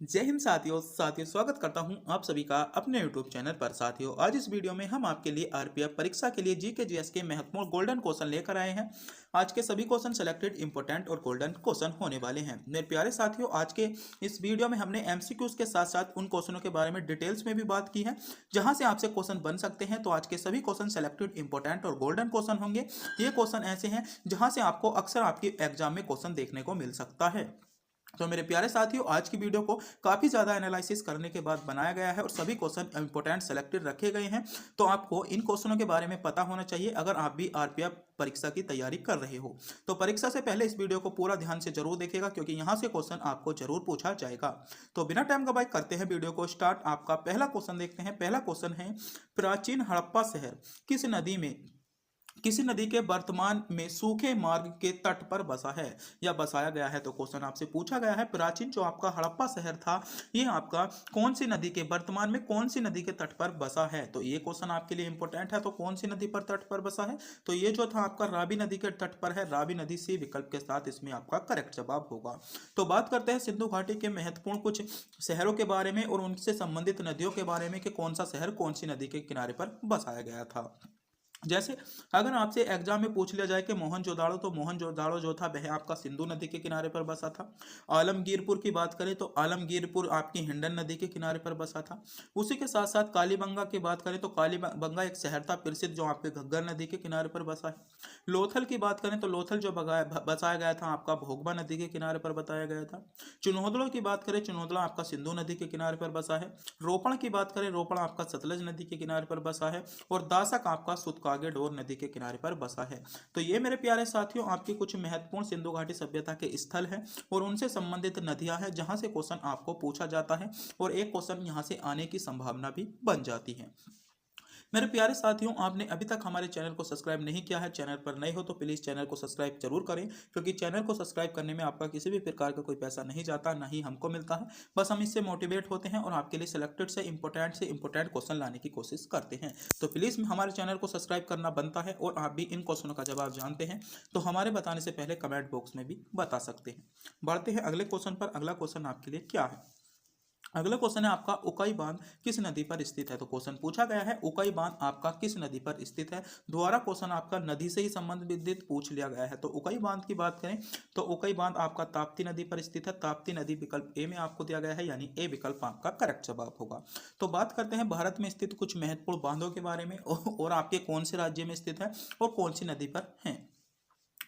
जय हिंद साथियों स्वागत करता हूं आप सभी का अपने यूट्यूब चैनल पर। साथियों, आज इस वीडियो में हम आपके लिए आरपीएफ परीक्षा के लिए जीके जीएस के महत्वपूर्ण गोल्डन क्वेश्चन लेकर आए हैं। आज के सभी क्वेश्चन सेलेक्टेड इंपोर्टेंट और गोल्डन क्वेश्चन होने वाले हैं। मेरे प्यारे साथियों, आज के इस वीडियो में हमने एमसीक्यूज के साथ साथ उन क्वेश्चनों के बारे में डिटेल्स में भी बात की है जहां से आपसे क्वेश्चन बन सकते हैं। तो आज के सभी क्वेश्चन सेलेक्टेड इंपोर्टेंट और गोल्डन क्वेश्चन होंगे। ये क्वेश्चन ऐसे हैं जहां से आपको अक्सर आपकी एग्जाम में क्वेश्चन देखने को मिल सकता है। तो मेरे प्यारे साथियों, आज की वीडियो को काफ़ी ज़्यादा एनालिसिस करने के बाद बनाया गया है और सभी क्वेश्चन इंपोर्टेंट सेलेक्टेड रखे गए हैं। तो आपको इन क्वेश्चनों के बारे में पता होना चाहिए अगर आप भी आरपीएफ परीक्षा की तैयारी कर रहे हो। तो परीक्षा से पहले इस वीडियो को पूरा ध्यान से जरूर देखिएगा क्योंकि यहाँ से क्वेश्चन आपको जरूर पूछा जाएगा। तो बिना टाइम गवाए करते हैं वीडियो को स्टार्ट। आपका पहला क्वेश्चन देखते हैं। पहला क्वेश्चन है, प्राचीन हड़प्पा शहर किसी नदी के वर्तमान में सूखे मार्ग के तट पर बसा है या बसाया गया है। तो क्वेश्चन आपसे पूछा गया है, प्राचीन जो आपका हड़प्पा शहर था ये आपका कौन सी नदी के वर्तमान में कौन सी नदी के तट पर बसा है। तो ये क्वेश्चन आपके लिए इंपॉर्टेंट है। तो कौन सी नदी पर तट पर बसा है, तो ये जो था आपका रावी नदी के तट पर है। रावी नदी सी विकल्प के साथ इसमें आपका करेक्ट जवाब होगा। तो बात करते हैं सिंधु घाटी के महत्वपूर्ण कुछ शहरों के बारे में और उनसे संबंधित नदियों के बारे में कि कौन सा शहर कौन सी नदी के किनारे पर बसाया गया था। जैसे अगर आपसे एग्जाम में पूछ लिया जाए कि मोहनजोदाड़ो, तो मोहनजोदाड़ो जो था वह आपका सिंधु नदी के किनारे पर बसा था। आलमगीरपुर की बात करें तो आलमगीरपुर आपकी हिंडन नदी के किनारे पर बसा था। उसी के साथ साथ कालीबंगा की बात करें तो कालीबंगा एक शहर था प्रसिद्ध जो आपके घग्गर नदी के किनारे पर बसा है। लोथल की बात करें तो लोथल जो बसाया गया था आपका भोगबा नदी के किनारे पर बताया गया था। चुनौदड़ो की बात करें, चुनौदड़ा आपका सिंधु नदी के किनारे पर बसा है। रोपण की बात करें, रोपण आपका सतलज नदी के किनारे पर बसा है। और दासक आपका सुतकागे डोर नदी के किनारे पर बसा है। तो ये मेरे प्यारे साथियों आपकी कुछ महत्वपूर्ण सिंधु घाटी सभ्यता के स्थल हैं और उनसे संबंधित नदियां हैं जहां से क्वेश्चन आपको पूछा जाता है और एक क्वेश्चन यहां से आने की संभावना भी बन जाती है। मेरे प्यारे साथियों, आपने अभी तक हमारे चैनल को सब्सक्राइब नहीं किया है, चैनल पर नए हो तो प्लीज़ चैनल को सब्सक्राइब जरूर करें क्योंकि चैनल को सब्सक्राइब करने में आपका किसी भी प्रकार का कोई पैसा नहीं जाता, ना ही हमको मिलता है। बस हम इससे मोटिवेट होते हैं और आपके लिए सिलेक्टेड से इंपॉर्टेंट क्वेश्चन लाने की कोशिश करते हैं। तो प्लीज़ हमारे चैनल को सब्सक्राइब करना बनता है और आप भी इन क्वेश्चनों का जवाब जानते हैं तो हमारे बताने से पहले कमेंट बॉक्स में भी बता सकते हैं। बढ़ते हैं अगले क्वेश्चन पर। अगला क्वेश्चन आपके लिए क्या है। अगला क्वेश्चन है आपका, उकाई बांध किस नदी पर स्थित है। तो क्वेश्चन पूछा गया है उकाई बांध आपका किस नदी पर स्थित है। दोबारा क्वेश्चन आपका नदी से ही संबंधित पूछ लिया गया है। तो उकाई बांध की बात करें तो उकाई बांध आपका ताप्ती नदी पर स्थित है। ताप्ती नदी विकल्प ए में आपको दिया गया है, यानी ए विकल्प आपका करेक्ट जवाब होगा। तो बात करते हैं भारत में स्थित कुछ महत्वपूर्ण बांधों के बारे में और आपके कौन से राज्य में स्थित है और कौन सी नदी पर है।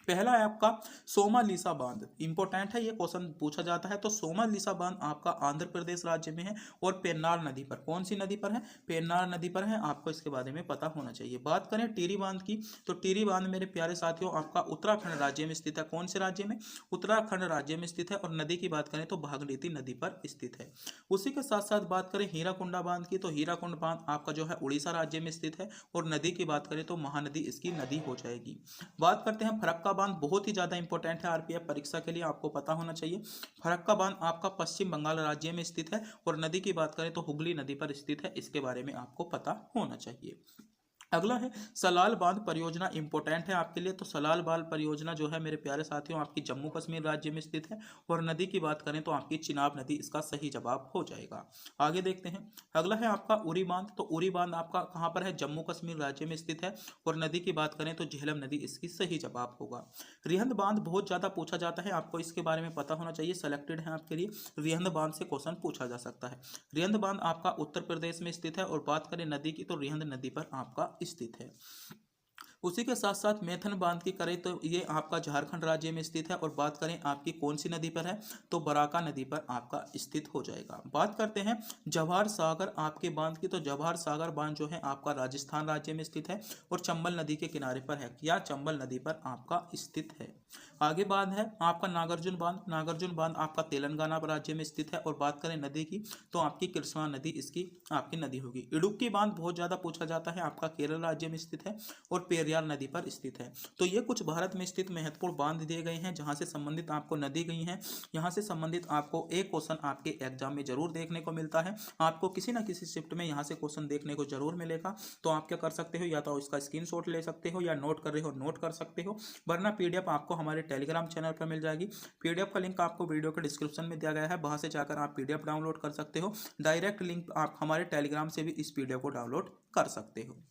पहला है आपका सोमालिसा बांध। इंपॉर्टेंट है, ये क्वेश्चन पूछा जाता है। तो सोमालिसा बांध आपका आंध्र प्रदेश राज्य में है और पेन्नार नदी पर, कौन सी नदी पर है, पेन्नार नदी पर है। आपको इसके बारे में पता होना चाहिए। बात करें टिहरी बांध की तो टिहरी बांध मेरे प्यारे साथियों आपका उत्तराखंड राज्य में स्थित है। कौन से राज्य में, उत्तराखंड राज्य में स्थित है। और नदी की बात करें तो भागीरथी नदी पर स्थित है। उसी के साथ साथ बात करें हीराकुंडा बांध की तो हीराकुंड बांध आपका जो है उड़ीसा राज्य में स्थित है और नदी की बात करें तो महानदी इसकी नदी हो जाएगी। बात करते हैं फरक्का बांध, बहुत ही ज्यादा इंपॉर्टेंट है आरपीएफ परीक्षा के लिए, आपको पता होना चाहिए। फरक्का बांध आपका पश्चिम बंगाल राज्य में स्थित है और नदी की बात करें तो हुगली नदी पर स्थित है। इसके बारे में आपको पता होना चाहिए। अगला है सलाल बांध परियोजना। इंपॉर्टेंट है आपके लिए। तो सलाल बांध परियोजना जो है मेरे प्यारे साथियों आपकी जम्मू कश्मीर राज्य में स्थित है और नदी की बात करें तो आपकी चिनाब नदी इसका सही जवाब हो जाएगा। आगे देखते हैं। अगला है आपका उरी बांध। तो उरी बांध आपका कहाँ पर है, जम्मू कश्मीर राज्य में स्थित है और नदी की बात करें तो झेलम नदी इसकी सही जवाब होगा। रिहंद बांध बहुत ज्यादा पूछा जाता है, आपको इसके बारे में पता होना चाहिए। सेलेक्टेड है आपके लिए, रिहंद बांध से क्वेश्चन पूछा जा सकता है। रिहंद बांध आपका उत्तर प्रदेश में स्थित है और बात करें नदी की तो रिहंद नदी पर आपका स्थित है। उसी के साथ साथ मैथन बांध की करें तो ये आपका झारखंड राज्य में स्थित है और बात करें आपकी कौन सी नदी पर है तो बराका नदी पर आपका स्थित हो जाएगा। बात करते हैं जवाहर सागर आपके बांध की तो जवाहर सागर बांध जो है आपका राजस्थान राज्य में स्थित है और चंबल नदी के किनारे पर है या चंबल नदी पर आपका स्थित है। आगे बांध है आपका नागार्जुन बांध। नागार्जुन बांध आपका तेलंगाना राज्य में स्थित है और बात करें नदी की तो आपकी कृष्णा नदी इसकी आपकी नदी होगी। इडुक्की बांध बहुत ज्यादा पूछा जाता है, आपका केरल राज्य में स्थित है और पेरियार पेरियार नदी पर स्थित है। तो ये कुछ भारत में स्थित महत्वपूर्ण बांध दिए गए हैं जहां से संबंधित आपको नदी गई हैं। यहाँ से संबंधित आपको एक क्वेश्चन आपके एग्जाम में जरूर देखने को मिलता है, आपको किसी ना किसी शिफ्ट में यहाँ से क्वेश्चन देखने को जरूर मिलेगा। तो आप क्या कर सकते हो, या तो इसका स्क्रीनशॉट ले सकते हो, या नोट कर रहे हो नोट कर सकते हो, वरना पीडीएफ आपको हमारे टेलीग्राम चैनल पर मिल जाएगी। पीडीएफ का लिंक आपको वीडियो के डिस्क्रिप्शन में दिया गया है, वहां से जाकर आप पीडीएफ डाउनलोड कर सकते हो। डायरेक्ट लिंक आप हमारे टेलीग्राम से भी इस पीडीएफ को डाउनलोड कर सकते हो।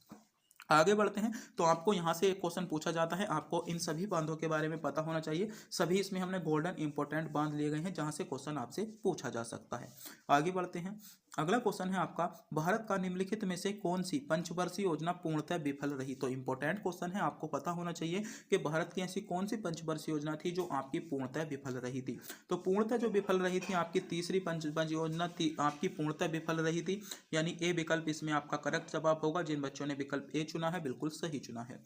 आगे बढ़ते हैं। तो आपको यहाँ से एक क्वेश्चन पूछा जाता है, आपको इन सभी बांधों के बारे में पता होना चाहिए। सभी इसमें हमने गोल्डन इंपॉर्टेंट बांध लिए गए हैं जहाँ से क्वेश्चन आपसे पूछा जा सकता है। आगे बढ़ते हैं। अगला क्वेश्चन है आपका, भारत का निम्नलिखित में से कौन सी पंचवर्षीय योजना पूर्णतः विफल रही। तो इंपॉर्टेंट क्वेश्चन है, आपको पता होना चाहिए कि भारत की ऐसी कौन सी पंचवर्षीय योजना थी जो आपकी पूर्णतः विफल रही थी। तो पूर्णतः जो विफल रही थी आपकी तीसरी पंच योजना थी, आपकी पूर्णतः विफल रही थी, यानी ए विकल्प इसमें आपका करेक्ट जवाब होगा। जिन बच्चों ने विकल्प ए चुना है बिल्कुल सही चुना है।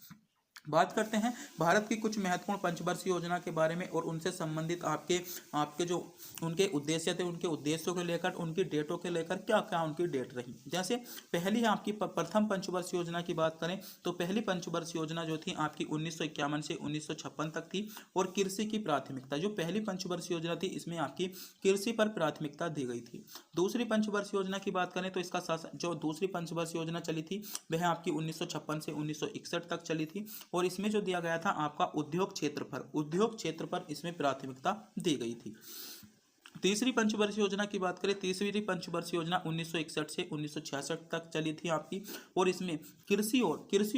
बात करते हैं भारत की कुछ महत्वपूर्ण पंचवर्षीय योजना के बारे में और उनसे संबंधित आपके आपके जो उनके उद्देश्य थे, उनके उद्देश्यों को लेकर, उनकी डेटों के लेकर क्या क्या उनकी डेट रही। जैसे पहली है आपकी प्रथम पंचवर्षीय योजना की बात करें तो पहली पंचवर्षीय योजना जो थी आपकी 1951 से 1956 तक थी और कृषि की प्राथमिकता, जो पहली पंचवर्षीय योजना थी इसमें आपकी कृषि पर प्राथमिकता दी गई थी। दूसरी पंचवर्षीय योजना की बात करें तो इसका शासन, जो दूसरी पंचवर्षीय योजना चली थी वह आपकी 1956 से 1961 तक चली थी और इसमें जो दिया गया था आपका उद्योग क्षेत्र पर इसमें प्राथमिकता दी गई थी। तीसरी पंचवर्षीय योजना की बात करें, तीसरी पंचवर्षीय योजना 1961 से 1966 तक चली थी आपकी और इसमें कृषि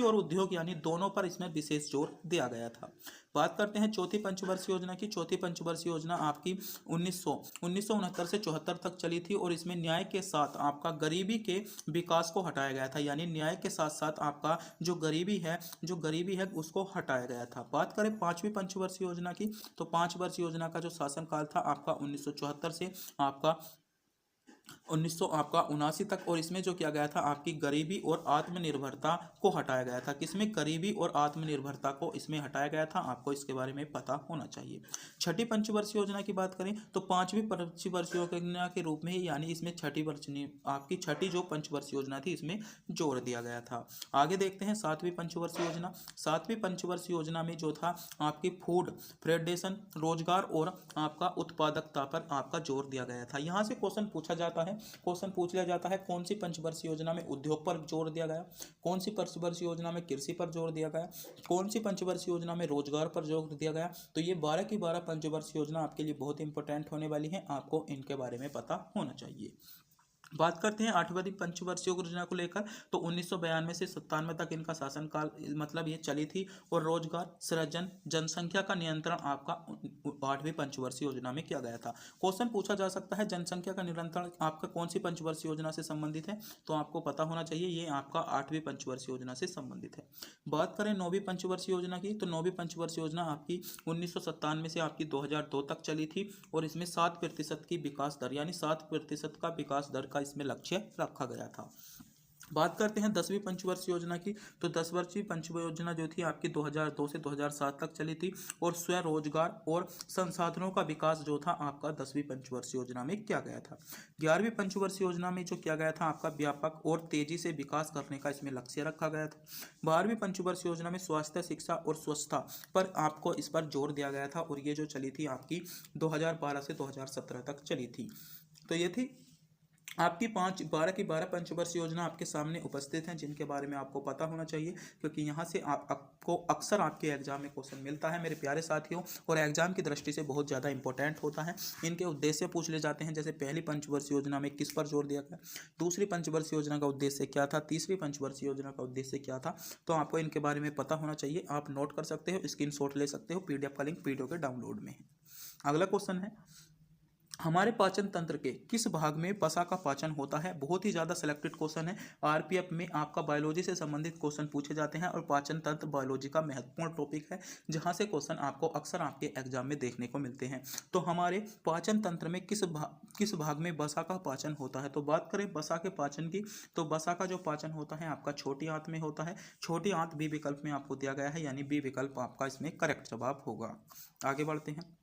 और उद्योग यानी दोनों पर इसमें विशेष जोर दिया गया था। बात करते हैं चौथी पंचवर्षीय योजना की। चौथी पंचवर्षीय योजना आपकी 1969 से 74 तक चली थी और इसमें न्याय के साथ आपका गरीबी के विकास को हटाया गया था, यानी न्याय के साथ साथ आपका जो गरीबी है उसको हटाया गया था। बात करें पांचवी पंचवर्षीय योजना की, तो 5 वर्ष योजना का जो शासनकाल था आपका 1974 से आपका 1979 तक और इसमें जो किया गया था आपकी गरीबी और आत्मनिर्भरता को हटाया गया था। किसमें, गरीबी और आत्मनिर्भरता को इसमें हटाया गया था, आपको इसके बारे में पता होना चाहिए। छठी पंचवर्षीय योजना की बात करें तो पांचवी पंचवर्षीय योजना के रूप में ही, यानी इसमें आपकी छठी जो पंचवर्षीय योजना थी इसमें जोड़ दिया गया था। आगे देखते हैं सातवीं पंचवर्षीय योजना। सातवीं पंचवर्षीय योजना में जो था आपकी फूड फेडरेशन, रोजगार और आपका उत्पादकता पर आपका जोर दिया गया था। यहाँ से क्वेश्चन पूछा जाता है, क्वेश्चन पूछ लिया जाता है कौन सी पंचवर्षीय योजना में उद्योग पर जोर दिया गया, कौन सी पंचवर्षीय योजना में कृषि पर जोर दिया गया, कौन सी पंचवर्षीय योजना में रोजगार पर जोर दिया गया। तो ये 12 की 12 पंचवर्षीय योजना आपके लिए बहुत इंपॉर्टेंट होने वाली है, आपको इनके बारे में पता होना चाहिए। बात करते हैं आठवीं पंचवर्षीय योजना को लेकर, तो 1992 से 97 तक इनका शासनकाल मतलब ये चली थी और रोजगार सृजन, जनसंख्या का नियंत्रण आपका 8वीं पंचवर्षीय योजना में किया गया था। क्वेश्चन पूछा जा सकता है जनसंख्या का नियंत्रण आपका कौन सी पंचवर्षीय योजना से संबंधित है, तो आपको पता होना चाहिए ये आपका 8वीं पंचवर्षीय योजना से संबंधित है। बात करें 9वीं पंचवर्षीय योजना की, तो 9वीं पंचवर्षीय योजना आपकी 1997 से आपकी 2002 तक चली थी और इसमें 7% की विकास दर, यानी 7% का विकास दर इसमें लक्ष्य रखा गया था। बात करते हैं 10वीं पंचवर्षीय योजना की, तो 10 वर्षीय पंचवर्षीय योजना जो थी आपकी 2002 से 2007 तक चली थी और स्वरोजगार और संसाधनों का विकास जो था आपका 10वीं पंचवर्षीय योजना में किया गया था। 11वीं पंचवर्षीय योजना में जो किया गया था आपका व्यापक और तेजी से विकास करने का इसमें लक्ष्य रखा गया था। 12वीं पंचवर्षीय योजना में स्वास्थ्य, शिक्षा और स्वच्छता पर आपको इस पर जोर दिया गया था और ये जो चली थी आपकी 2012 से 2017 तक चली थी। तो ये थी आपकी 12 की 12 पंचवर्षीय योजना आपके सामने उपस्थित हैं जिनके बारे में आपको पता होना चाहिए, क्योंकि यहाँ से आपको अक्सर आपके एग्जाम में क्वेश्चन मिलता है मेरे प्यारे साथियों, और एग्जाम की दृष्टि से बहुत ज़्यादा इंपॉर्टेंट होता है। इनके उद्देश्य पूछ ले जाते हैं, जैसे पहली पंचवर्षीय योजना में किस पर जोर दिया गया, दूसरी पंचवर्षीय योजना का उद्देश्य क्या था, तीसरी पंचवर्षीय योजना का उद्देश्य क्या था, तो आपको इनके बारे में पता होना चाहिए। आप नोट कर सकते हो, स्क्रीनशॉट ले सकते हो, पीडीएफ का लिंक वीडियो के डाउनलोड में है। अगला क्वेश्चन है, हमारे पाचन तंत्र के किस भाग में वसा का पाचन होता है। बहुत ही ज़्यादा सिलेक्टेड क्वेश्चन है, आरपीएफ में आपका बायोलॉजी से संबंधित क्वेश्चन पूछे जाते हैं और पाचन तंत्र बायोलॉजी का महत्वपूर्ण टॉपिक है जहां से क्वेश्चन आपको अक्सर आपके एग्जाम में देखने को मिलते हैं। तो हमारे पाचन तंत्र में किस भाग में वसा का पाचन होता है। तो बात करें वसा के पाचन की, तो वसा का जो पाचन होता है आपका छोटी आंत में होता है। छोटी आंत बी विकल्प में आपको दिया गया है, यानी बी विकल्प आपका इसमें करेक्ट जवाब होगा। आगे बढ़ते हैं,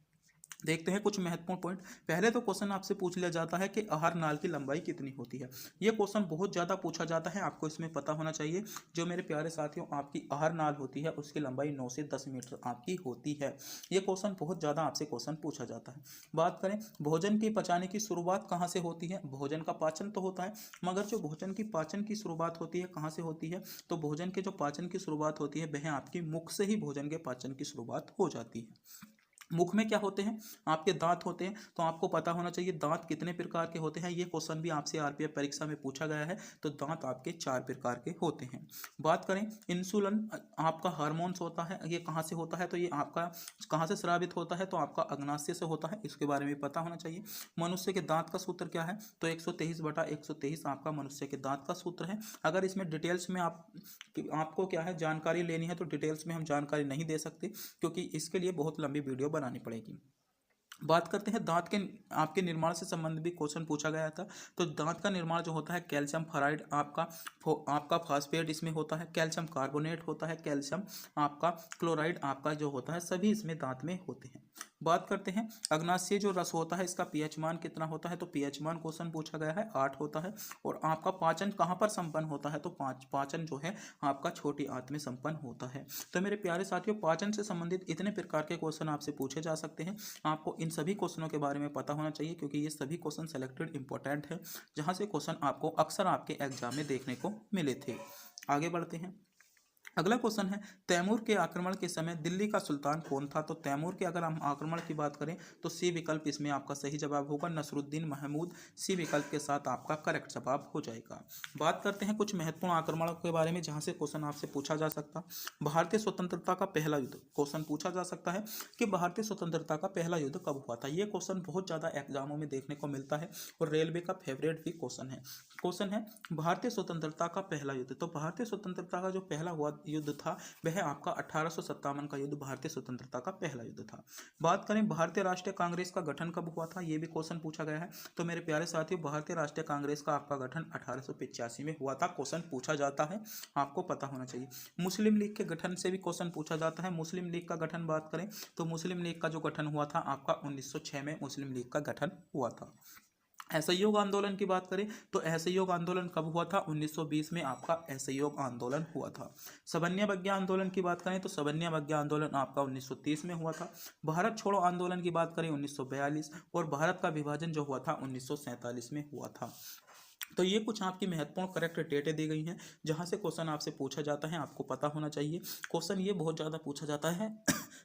देखते हैं कुछ महत्वपूर्ण पॉइंट। पहले तो क्वेश्चन आपसे पूछ लिया जाता है कि आहार नाल की लंबाई कितनी होती है। ये क्वेश्चन बहुत ज़्यादा पूछा जाता है, आपको इसमें पता होना चाहिए। जो मेरे प्यारे साथियों, आपकी आहार नाल होती है उसकी लंबाई 9 से 10 मीटर आपकी होती है। ये क्वेश्चन बहुत ज़्यादा आपसे क्वेश्चन पूछा जाता है। बात करें भोजन की पचाने की शुरुआत कहाँ से होती है। भोजन का पाचन तो होता है, मगर जो भोजन की पाचन की शुरुआत होती है कहाँ से होती है, तो भोजन के जो पाचन की शुरुआत होती है वह आपकी मुख से ही भोजन के पाचन की शुरुआत हो जाती है। मुख में क्या होते हैं, आपके दांत होते हैं। तो आपको पता होना चाहिए दांत कितने प्रकार के होते हैं। ये क्वेश्चन भी आपसे आरपीएफ परीक्षा में पूछा गया है। तो दांत आपके 4 प्रकार के होते हैं। बात करें इंसुलिन आपका हार्मोन्स होता है, ये कहाँ से होता है, तो ये आपका कहाँ से स्रावित होता है, तो आपका अग्नाशय से होता है। इसके बारे में पता होना चाहिए। मनुष्य के दांत का सूत्र क्या है, तो 123/123 आपका मनुष्य के दांत का सूत्र है। अगर इसमें डिटेल्स में आपको क्या है जानकारी लेनी है, तो डिटेल्स में हम जानकारी नहीं दे सकते, क्योंकि इसके लिए बहुत लंबी वीडियो बनानी पड़ेगी। बात करते हैं दांत के आपके निर्माण से संबंधित भी क्वेश्चन पूछा गया था। तो दांत का निर्माण जो होता है, कैल्शियम फ्लोराइड आपका फास्फेट इसमें होता है, कैल्शियम कार्बोनेट होता है, कैल्शियम आपका क्लोराइड आपका जो होता है, सभी इसमें दांत में होते हैं। बात करते हैं अग्नाशय जो रस होता है इसका पीएच मान कितना होता है, तो पीएच मान क्वेश्चन पूछा गया है 8 होता है। और आपका पाचन कहाँ पर संपन्न होता है, तो पाचन जो है आपका छोटी आंत में संपन्न होता है। तो मेरे प्यारे साथियों, पाचन से संबंधित इतने प्रकार के क्वेश्चन आपसे पूछे जा सकते हैं। आपको इन सभी क्वेश्चनों के बारे में पता होना चाहिए, क्योंकि ये सभी क्वेश्चन सेलेक्टेड इंपॉर्टेंट है, जहां से क्वेश्चन आपको अक्सर आपके एग्जाम में देखने को मिले थे। आगे बढ़ते हैं। अगला क्वेश्चन है तैमूर के आक्रमण के समय दिल्ली का सुल्तान कौन था। तो तैमूर के अगर हम आक्रमण की बात करें तो सी विकल्प इसमें आपका सही जवाब होगा, नसरुद्दीन महमूद। सी विकल्प के साथ आपका करेक्ट जवाब हो जाएगा। बात करते हैं कुछ महत्वपूर्ण आक्रमणों के बारे में, जहां से क्वेश्चन आपसे पूछा जा सकता। भारतीय स्वतंत्रता का पहला युद्ध क्वेश्चन पूछा जा सकता है कि भारतीय स्वतंत्रता का पहला युद्ध कब हुआ था। यह क्वेश्चन बहुत ज़्यादा एग्जामों में देखने को मिलता है और रेलवे का फेवरेट भी क्वेश्चन है। क्वेश्चन है भारतीय स्वतंत्रता का पहला युद्ध। तो भारतीय स्वतंत्रता का जो पहला हुआ युद्ध था वह आपका 1857 का युद्ध भारतीय स्वतंत्रता का पहला युद्ध था। बात करें भारतीय राष्ट्रीय कांग्रेस का गठन कब हुआ था, यह भी क्वेश्चन पूछा गया है। तो मेरे प्यारे साथियों, भारतीय राष्ट्रीय कांग्रेस का आपका गठन 1885 में हुआ था। क्वेश्चन पूछा जाता है, आपको पता होना चाहिए। मुस्लिम लीग के गठन से भी क्वेश्चन पूछा जाता है। मुस्लिम लीग का गठन बात करें तो मुस्लिम लीग का जो गठन हुआ था आपका 1906 में मुस्लिम लीग का गठन हुआ था। असहयोग आंदोलन की बात करें तो असहयोग आंदोलन कब हुआ था, 1920 में आपका असहयोग आंदोलन हुआ था। सवर्ण आंदोलन की बात करें तो सवर्ण आंदोलन आपका 1930 में हुआ था। भारत छोड़ो आंदोलन की बात करें 1942, और भारत का विभाजन जो हुआ था 1947 में हुआ था। तो ये कुछ आपकी महत्वपूर्ण करेक्ट डेटें दी गई हैं, जहां से क्वेश्चन आपसे पूछा जाता है, आपको पता होना चाहिए। क्वेश्चन ये बहुत ज़्यादा पूछा जाता है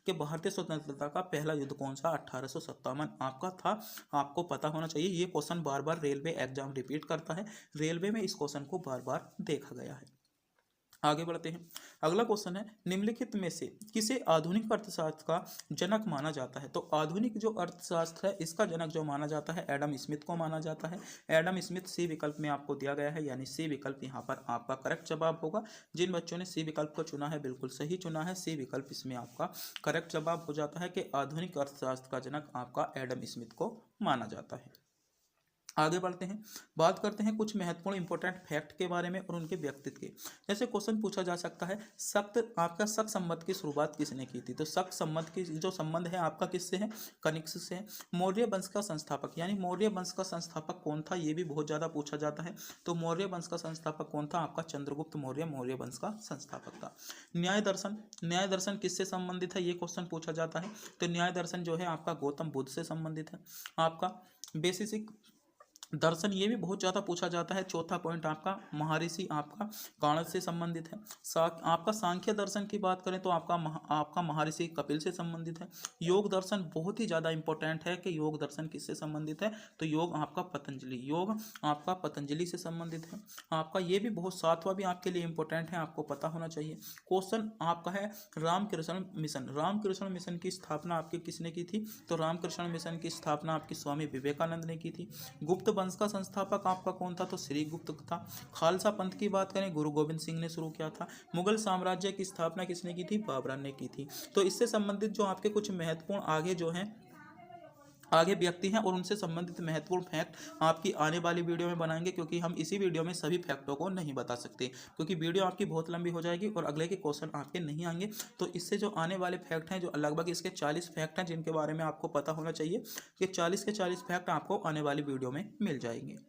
कि भारतीय स्वतंत्रता का पहला युद्ध कौन सा 1857 आपका था, आपको पता होना चाहिए। ये क्वेश्चन बार बार रेलवे एग्जाम रिपीट करता है, रेलवे में इस क्वेश्चन को बार बार देखा गया है। आगे बढ़ते हैं। अगला क्वेश्चन है निम्नलिखित में से किसे आधुनिक अर्थशास्त्र का जनक माना जाता है। तो आधुनिक जो अर्थशास्त्र है इसका जनक जो माना जाता है एडम स्मिथ को माना जाता है। एडम स्मिथ सी विकल्प में आपको दिया गया है, यानी सी विकल्प यहाँ पर आपका करेक्ट जवाब होगा। जिन बच्चों ने सी विकल्प को चुना है बिल्कुल सही चुना है, सी विकल्प इसमें आपका करेक्ट जवाब हो जाता है कि आधुनिक अर्थशास्त्र का जनक आपका एडम स्मिथ को माना जाता है। आगे बढ़ते हैं, बात करते हैं कुछ महत्वपूर्ण इंपॉर्टेंट फैक्ट के बारे में और उनके व्यक्तित्व के। जैसे क्वेश्चन पूछा जा सकता है आपका शक संबंध की शुरुआत किसने की थी। तो शक संबंध की जो संबंध है आपका किससे है, कनिष्क से है। मौर्य वंश का संस्थापक, यानी मौर्य वंश का संस्थापक कौन था, ये भी बहुत ज्यादा पूछा जाता है। तो मौर्य वंश का संस्थापक कौन था, आपका चंद्रगुप्त मौर्य मौर्य वंश का संस्थापक था। न्याय दर्शन किससे संबंधित है, ये क्वेश्चन पूछा जाता है। तो न्याय दर्शन जो है आपका गौतम बुद्ध से संबंधित है। आपका बेसिक दर्शन ये भी बहुत ज़्यादा पूछा जाता है। चौथा पॉइंट आपका महर्षि आपका काणद से संबंधित है। आपका सांख्य दर्शन की बात करें तो आपका महर्षि कपिल से संबंधित है। योग दर्शन बहुत ही ज़्यादा इंपॉर्टेंट है कि योग दर्शन किससे संबंधित है, तो योग आपका पतंजलि से संबंधित है। आपका ये भी बहुत सातवां भी आपके लिए इंपॉर्टेंट है, आपको पता होना चाहिए। क्वेश्चन आपका है रामकृष्ण मिशन की स्थापना आपके किसने की थी, तो रामकृष्ण मिशन की स्थापना आपकी स्वामी विवेकानंद ने की थी। गुप्त वंश का संस्थापक आपका कौन था, तो श्री गुप्त था। खालसा पंथ की बात करें गुरु गोविंद सिंह ने शुरू किया था। मुगल साम्राज्य की स्थापना किसने की थी, बाबर ने की थी। तो इससे संबंधित जो आपके कुछ महत्वपूर्ण आगे जो है आगे व्यक्ति हैं और उनसे संबंधित महत्वपूर्ण फैक्ट आपकी आने वाली वीडियो में बनाएंगे, क्योंकि हम इसी वीडियो में सभी फैक्टों को नहीं बता सकते, क्योंकि वीडियो आपकी बहुत लंबी हो जाएगी और अगले के क्वेश्चन आपके नहीं आएंगे। तो इससे जो आने वाले फैक्ट हैं, जो लगभग इसके 40 फैक्ट हैं जिनके बारे में आपको पता होना चाहिए, कि 40 के 40 फैक्ट आपको आने वाली वीडियो में मिल जाएंगे।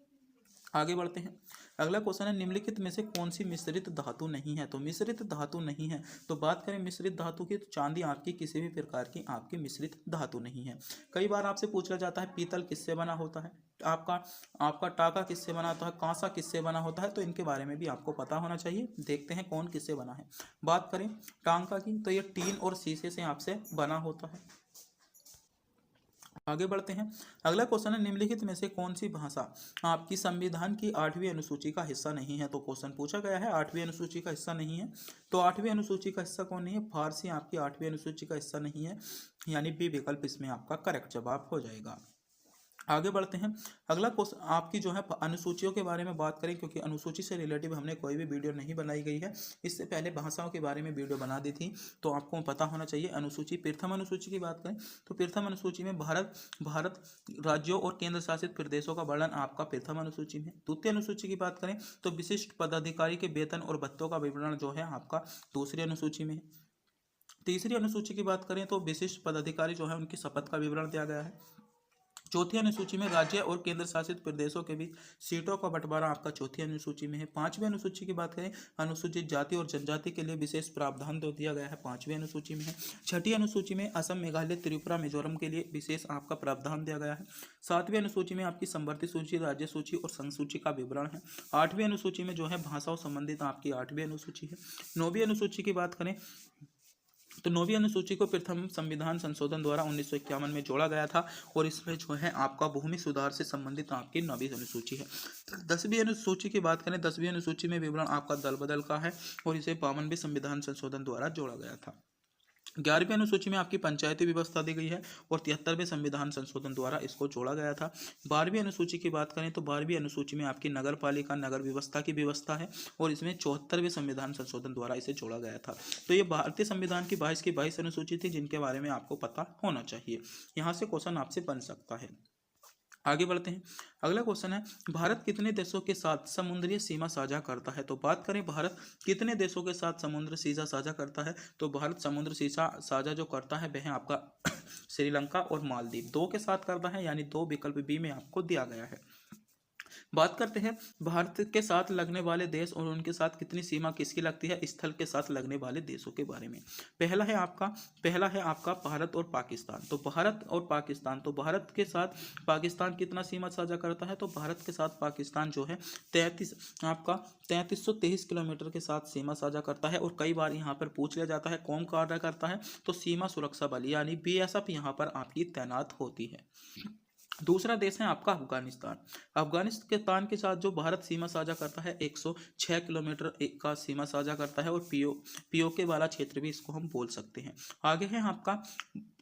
आगे बढ़ते हैं। अगला क्वेश्चन है, निम्नलिखित में से कौन सी मिश्रित धातु नहीं है? तो मिश्रित धातु नहीं है, तो बात करें मिश्रित धातु की, तो चांदी आपकी किसी भी प्रकार की आपकी मिश्रित धातु नहीं है। कई बार आपसे पूछा जाता है पीतल किससे बना होता है, आपका आपका टाका किससे बना होता है, कांसा किससे बना होता है, तो इनके बारे में भी आपको पता होना चाहिए। देखते हैं कौन किससे बना है। बात करें टांका की, तो ये टीन और शीशे से आपसे बना होता है। आगे बढ़ते हैं। अगला क्वेश्चन है, निम्नलिखित में से कौन सी भाषा आपकी संविधान की 8वीं अनुसूची का हिस्सा नहीं है? तो क्वेश्चन पूछा गया है 8वीं अनुसूची का हिस्सा नहीं है, तो 8वीं अनुसूची का हिस्सा कौन नहीं है? फारसी आपकी 8वीं अनुसूची का हिस्सा नहीं है, यानी बी विकल्प इसमें आपका करेक्ट जवाब हो जाएगा। आगे बढ़ते हैं। अगला क्वेश्चन आपकी जो है अनुसूचियों के बारे में बात करें, क्योंकि अनुसूची से रिलेटिव हमने कोई भी वीडियो नहीं बनाई गई है। इससे पहले भाषाओं के बारे में वीडियो बना दी थी, तो आपको पता होना चाहिए। अनुसूची, प्रथम अनुसूची की बात करें तो प्रथम अनुसूची में भारत राज्यों और केंद्र शासित प्रदेशों का वर्णन आपका प्रथम अनुसूची में। द्वितीय अनुसूची की बात करें तो विशिष्ट पदाधिकारी के वेतन और भत्तों का विवरण जो है आपका दूसरी अनुसूची में। तीसरी अनुसूची की बात करें तो विशिष्ट पदाधिकारी जो है उनकी शपथ का विवरण दिया गया है। चौथी अनुसूची में राज्य और केंद्र शासित प्रदेशों के बीच सीटों का बंटवारा आपका चौथी अनुसूची में है। पांचवी अनुसूची की बात करें, अनुसूचित जाति और जनजाति के लिए विशेष प्रावधान तो दिया गया है, पांचवी अनुसूची में है। छठी अनुसूची में असम, मेघालय, त्रिपुरा, मिजोरम के लिए विशेष आपका प्रावधान दिया गया है। सातवीं अनुसूची में आपकी संवर्ती सूची, राज्य सूची और संघ सूची का विवरण है। आठवीं अनुसूची में जो है भाषाओं संबंधित आपकी 8वीं अनुसूची है। 9वीं अनुसूची की बात करें तो 9वीं अनुसूची को प्रथम संविधान संशोधन द्वारा 1951 में जोड़ा गया था, और इसमें जो है आपका भूमि सुधार से संबंधित आपकी 9वीं अनुसूची है। 10वीं अनुसूची की बात करें, 10वीं अनुसूची में विवरण आपका दल बदल का है, और इसे 52वें संविधान संशोधन द्वारा जोड़ा गया था। 11वीं अनुसूची में आपकी पंचायती व्यवस्था दी गई है, और 73वें संविधान संशोधन द्वारा इसको जोड़ा गया था। 12वीं अनुसूची की बात करें तो 12वीं अनुसूची में आपकी नगर पालिका, नगर व्यवस्था की व्यवस्था है, और इसमें 74वें संविधान संशोधन द्वारा इसे जोड़ा गया था। तो ये भारतीय संविधान की 22 की 22 अनुसूची थी, जिनके बारे में आपको पता होना चाहिए। यहाँ से क्वेश्चन आपसे बन सकता है। आगे बढ़ते हैं। अगला क्वेश्चन है, भारत कितने देशों के साथ समुद्री सीमा साझा करता है? तो बात करें भारत कितने देशों के साथ समुद्र सीमा साझा करता है, तो भारत समुद्र सीमा साझा जो करता है वह आपका श्रीलंका और मालदीव 2 के साथ करता है, यानी 2 विकल्प बी में आपको दिया गया है। बात करते हैं भारत के साथ लगने वाले देश और उनके साथ कितनी सीमा किसकी लगती है, स्थल के साथ लगने वाले देशों के बारे में। पहला है आपका भारत और पाकिस्तान। तो भारत और पाकिस्तान, तो भारत के साथ पाकिस्तान कितना सीमा साझा करता है, तो भारत के साथ पाकिस्तान जो है 3323 किलोमीटर के साथ सीमा साझा करता है। और कई बार यहाँ पर पूछ लिया जाता है कौन कार्य करता है, तो सीमा सुरक्षा बल यानी BSF यहाँ पर आपकी तैनात होती है। दूसरा देश है आपका अफगानिस्तान। अफगानिस्तान के साथ जो भारत सीमा साझा करता है 106 किलोमीटर का सीमा साझा करता है, और पीओके वाला क्षेत्र भी इसको हम बोल सकते हैं। आगे है आपका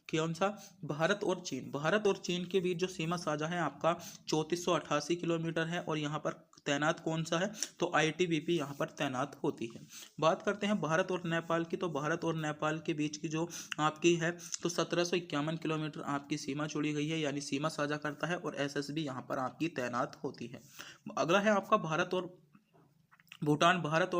कौन सा, भारत और चीन। भारत और चीन के बीच जो सीमा साझा है आपका 3488 किलोमीटर है, और यहाँ पर तैनात कौन सा है, तो ITBP यहाँ पर तैनात होती है। बात करते हैं भारत और नेपाल की, तो भारत और नेपाल के बीच की जो आपकी है तो 1751 किलोमीटर आपकी सीमा जुड़ी गई है, यानी सीमा साझा करता है, और SSB यहाँ पर आपकी तैनात होती है। अगला है आपका भारत और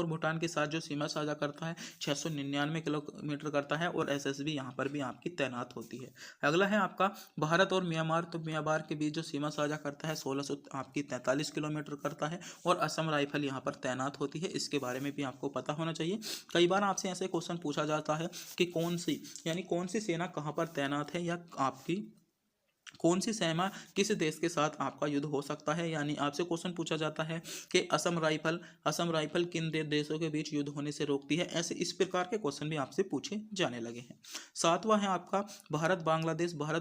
भूटान के साथ जो सीमा साझा करता है 699 किलोमीटर करता है, और SSB यहाँ पर भी आपकी तैनात होती है। अगला है आपका भारत और म्यांमार। तो म्यांमार के बीच जो सीमा साझा करता है 1643 किलोमीटर करता है, और असम राइफल यहाँ पर तैनात होती है। इसके बारे में भी आपको पता होना चाहिए। कई बार आपसे ऐसे क्वेश्चन पूछा जाता है कि कौन सी सेना कहाँ पर तैनात है, या आपकी कौन सी सेना किस देश के साथ आपका युद्ध हो सकता है, यानी आपसे क्वेश्चन पूछा जाता है कि असम राइफल किन देशों के बीच युद्ध होने से रोकती है। ऐसे इस प्रकार के क्वेश्चन भी आपसे पूछे जाने लगे हैं। 7वां है आपका भारत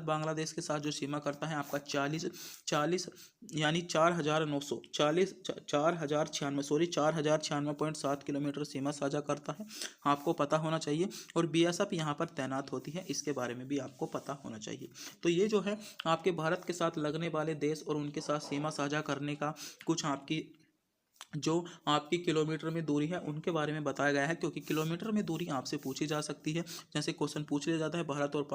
बांग्लादेश के साथ जो सीमा करता है आपका 40 यानी 4096.7 किलोमीटर सीमा साझा करता है, आपको पता होना चाहिए। और BSF यहाँ पर तैनात होती है, इसके बारे में भी आपको पता होना चाहिए। तो ये जो है आपके भारत के साथ लगने वाले देश और उनके साथ सीमा साझा करने का कुछ आपकी जो आपकी किलोमीटर में दूरी है उनके बारे में बताया गया है, क्योंकि किलोमीटर में दूरी आपसे पूछी जा सकती है। जैसे क्वेश्चन पूछ लिया जाता है, भारत और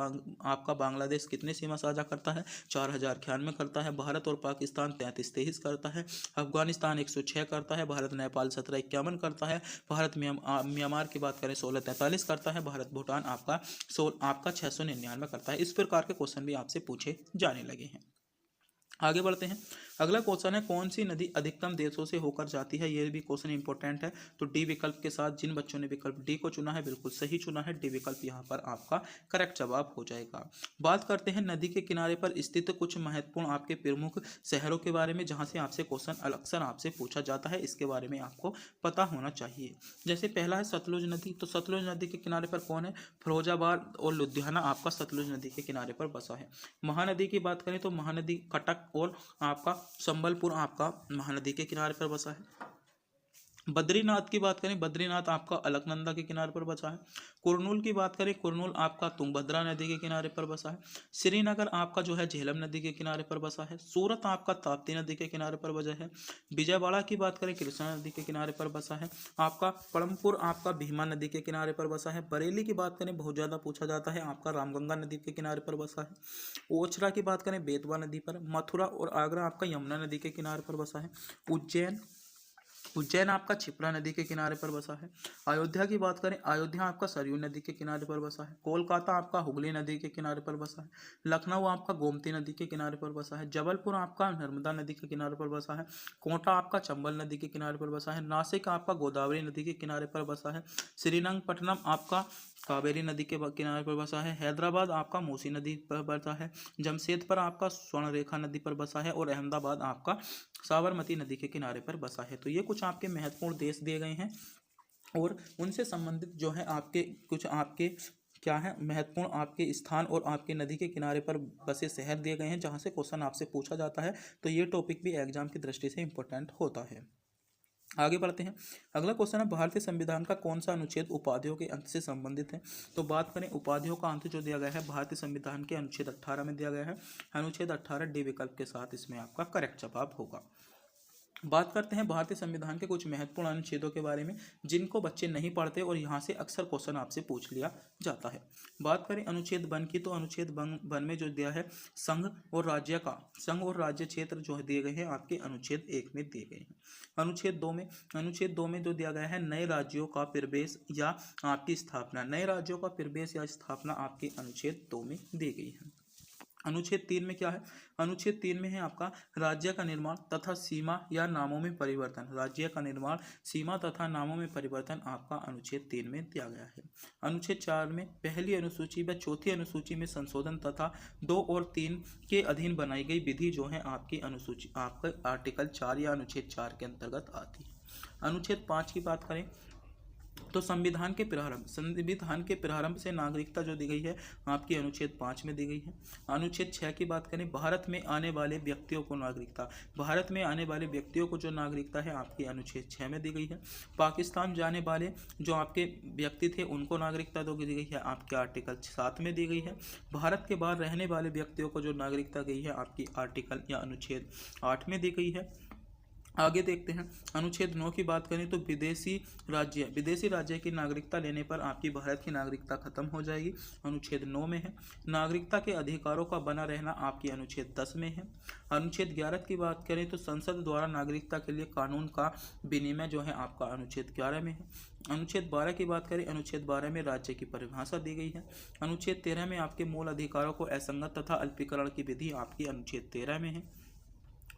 आपका बांग्लादेश कितने सीमा साझा करता है? 4091 करता है। भारत और पाकिस्तान 3323 करता है। अफगानिस्तान 106 करता है। भारत नेपाल 1751 करता है। भारत म्यांमार की बात करें 1643 करता है। भारत भूटान आपका 699 करता है। इस प्रकार के क्वेश्चन भी आपसे पूछे जाने लगे हैं। आगे बढ़ते हैं। अगला क्वेश्चन है, कौन सी नदी अधिकतम देशों से होकर जाती है? ये भी क्वेश्चन इंपॉर्टेंट है। तो डी विकल्प के साथ जिन बच्चों ने विकल्प डी को चुना है बिल्कुल सही चुना है। डी विकल्प यहाँ पर आपका करेक्ट जवाब हो जाएगा। बात करते हैं नदी के किनारे पर स्थित कुछ महत्वपूर्ण आपके प्रमुख शहरों के बारे में, जहाँ से आपसे क्वेश्चन अक्सर आपसे पूछा जाता है। इसके बारे में आपको पता होना चाहिए। जैसे पहला है सतलुज नदी। तो सतलुज नदी के किनारे पर कौन है? फिरोजाबाद और लुधियाना आपका सतलुज नदी के किनारे पर बसा है। महानदी की बात करें तो महानदी कटक और आपका संबलपुर आपका महानदी के किनारे पर बसा है। बद्रीनाथ की बात करें, बद्रीनाथ आपका अलकनंदा के किनारे पर बसा है। कुरनूल की बात करें, कुरनूल आपका तुंगभद्रा नदी के किनारे पर बसा है। श्रीनगर आपका जो है झेलम नदी के किनारे पर बसा है। सूरत आपका ताप्ती नदी के किनारे पर बसा है। विजयवाड़ा की बात करें, कृष्णा नदी के किनारे पर बसा है। आपका पड़मपुर आपका भीमा नदी के किनारे पर बसा है। बरेली की बात करें, बहुत ज़्यादा पूछा जाता है, आपका रामगंगा नदी के किनारे पर बसा है। ओछरा की बात करें, बेतवा नदी पर। मथुरा और आगरा आपका यमुना नदी के किनारे पर बसा है। उज्जैन आपका क्षिप्रा नदी के किनारे पर बसा है। अयोध्या की बात करें, अयोध्या आपका सरयू नदी के किनारे पर बसा है। कोलकाता आपका हुगली नदी के किनारे पर बसा है। लखनऊ आपका गोमती नदी के किनारे पर बसा है। जबलपुर आपका नर्मदा नदी के किनारे पर बसा है। कोटा आपका चंबल नदी के किनारे पर बसा है। नासिक आपका गोदावरी नदी के किनारे पर बसा है। श्रीरंगपट्टनम आपका कावेरी नदी के किनारे पर बसा है। हैदराबाद आपका मूसी नदी पर बसा है। जमशेदपुर आपका स्वर्णरेखा नदी पर बसा है। और अहमदाबाद आपका साबरमती नदी के किनारे पर बसा है। तो ये कुछ आपके महत्वपूर्ण देश दिए गए हैं और उनसे संबंधित जो है आपके कुछ आपके क्या है महत्वपूर्ण आपके स्थान और आपके नदी के किनारे पर बसे शहर दिए गए हैं, जहाँ से क्वेश्चन आपसे पूछा जाता है। तो ये टॉपिक भी एग्जाम की दृष्टि से इंपॉर्टेंट होता है। आगे बढ़ते हैं। अगला क्वेश्चन है, भारतीय संविधान का कौन सा अनुच्छेद उपाधियों के अंत से संबंधित है? तो बात करें उपाधियों का अंत जो दिया गया है भारतीय संविधान के अनुच्छेद 18 में दिया गया है। अनुच्छेद 18 डी विकल्प के साथ इसमें आपका करेक्ट जवाब होगा। बात करते हैं भारतीय संविधान के कुछ महत्वपूर्ण अनुच्छेदों के बारे में, जिनको बच्चे नहीं पढ़ते और यहाँ से अक्सर क्वेश्चन आपसे पूछ लिया जाता है। बात करें अनुच्छेद 1 की, तो अनुच्छेद 1 में जो दिया है संघ और राज्य क्षेत्र जो दिए गए हैं आपके अनुच्छेद 1 में दिए गए हैं। अनुच्छेद 2 में जो दिया गया है नए राज्यों का प्रवेश या आपकी स्थापना, नए राज्यों का प्रवेश या स्थापना आपके अनुच्छेद 2 में दी गई है। अनुच्छेद 3 में क्या है? अनुच्छेद 3 में है आपका राज्य का निर्माण तथा सीमा या नामों में परिवर्तन। राज्य का निर्माण, सीमा तथा नामों में परिवर्तन आपका अनुच्छेद 3 में दिया गया है। अनुच्छेद 4 में पहली अनुसूची व चौथी अनुसूची में संशोधन तथा 2 और 3 के अधीन बनाई गई विधि जो है आपकी अनुसूची आपका आर्टिकल 4 या अनुच्छेद 4 के अंतर्गत आती है। अनुच्छेद 5 की बात करें तो संविधान के प्रारंभ से नागरिकता जो दी गई है आपकी अनुच्छेद 5 में दी गई है। अनुच्छेद 6 की बात करें, भारत में आने वाले व्यक्तियों को नागरिकता, भारत में आने वाले व्यक्तियों को जो नागरिकता है आपकी अनुच्छेद 6 में दी गई है। पाकिस्तान जाने वाले जो आपके व्यक्ति थे उनको नागरिकता दी गई है आपके आर्टिकल 7 में दी गई है। भारत के बाहर रहने वाले व्यक्तियों को जो नागरिकता गई है आपकी आर्टिकल या अनुच्छेद 8 में दी गई है। आगे देखते हैं। अनुच्छेद 9 की बात करें तो विदेशी राज्य की नागरिकता लेने पर आपकी भारत की नागरिकता खत्म हो जाएगी, अनुच्छेद 9 में है। नागरिकता के अधिकारों का बना रहना आपकी अनुच्छेद 10 में है। अनुच्छेद 11 की बात करें तो संसद द्वारा नागरिकता के लिए कानून का विनिमय जो है आपका अनुच्छेद 11 में है। अनुच्छेद 12 की बात करें, अनुच्छेद 12 में राज्य की परिभाषा दी गई है। अनुच्छेद 13 में आपके मूल अधिकारों को असंगत तथा अल्पीकरण की विधि आपकी अनुच्छेद 13 में है।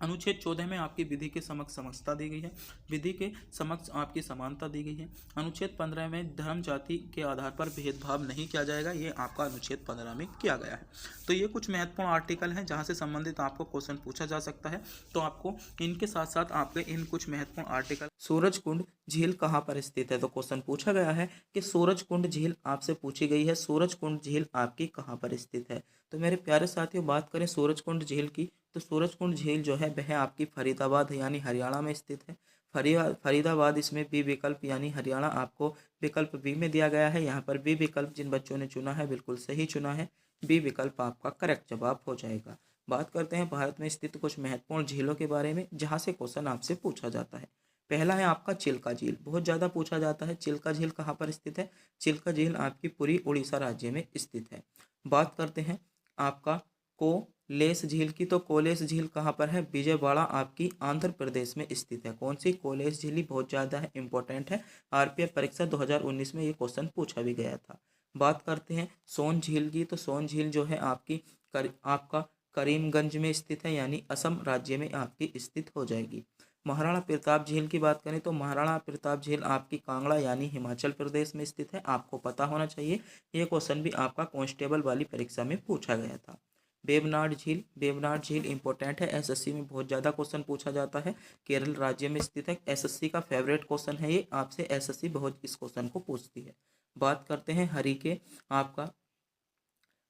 अनुच्छेद 14 में आपकी विधि के समक्ष समता दी गई है, विधि के समक्ष आपकी समानता दी गई है। अनुच्छेद 15 में धर्म जाति के आधार पर भेदभाव नहीं किया जाएगा, ये आपका अनुच्छेद 15 में किया गया है। तो ये कुछ महत्वपूर्ण आर्टिकल हैं जहाँ से संबंधित आपको क्वेश्चन पूछा जा सकता है। तो आपको इनके साथ साथ आपके इन कुछ महत्वपूर्ण आर्टिकल, सूरजकुंड झील कहाँ पर स्थित है? तो क्वेश्चन पूछा गया है कि सूरजकुंड झील आपसे पूछी गई है, सूरजकुंड झील आपकी कहाँ पर स्थित है? तो मेरे प्यारे साथियों, बात करें सूरजकुंड झील की, तो सूरजकुंड झील जो है वह आपकी फरीदाबाद यानी हरियाणा में स्थित है। फरीदाबाद इसमें बी विकल्प यानी हरियाणा आपको विकल्प बी में दिया गया है। यहाँ पर बी विकल्प जिन बच्चों ने चुना है बिल्कुल सही चुना है, बी विकल्प आपका करेक्ट जवाब हो जाएगा। बात करते हैं भारत में स्थित कुछ महत्वपूर्ण झीलों के बारे में, जहाँ से क्वेश्चन आपसे पूछा जाता है। पहला है आपका चिल्का झील, बहुत ज़्यादा पूछा जाता है। चिल्का झील कहाँ पर स्थित है? चिल्का झील आपकी पूरी उड़ीसा राज्य में स्थित है। बात करते हैं आपका कोलेस झील की, तो कोलेस झील कहाँ पर है? विजयवाड़ा आपकी आंध्र प्रदेश में स्थित है। कौन सी? कोलेस झील ही बहुत ज़्यादा है, इंपॉर्टेंट है। आरपीएफ परीक्षा 2019 में ये क्वेश्चन पूछा भी गया था। बात करते हैं सोन झील की, तो सोन झील जो है आपकी आपका करीमगंज में स्थित है, यानी असम राज्य में आपकी स्थित हो जाएगी। महाराणा प्रताप झील की बात करें तो महाराणा प्रताप झील आपकी कांगड़ा यानी हिमाचल प्रदेश में स्थित है, आपको पता होना चाहिए। ये क्वेश्चन भी आपका कांस्टेबल वाली परीक्षा में पूछा गया था। वेवनाड झील, वेवनाड झील इंपॉर्टेंट है, एसएससी में बहुत ज़्यादा क्वेश्चन पूछा जाता है। केरल राज्य में स्थित है, एसएससी का फेवरेट क्वेश्चन है ये, आपसे एसएससी बहुत इस क्वेश्चन को पूछती है। बात करते हैं हरिके आपका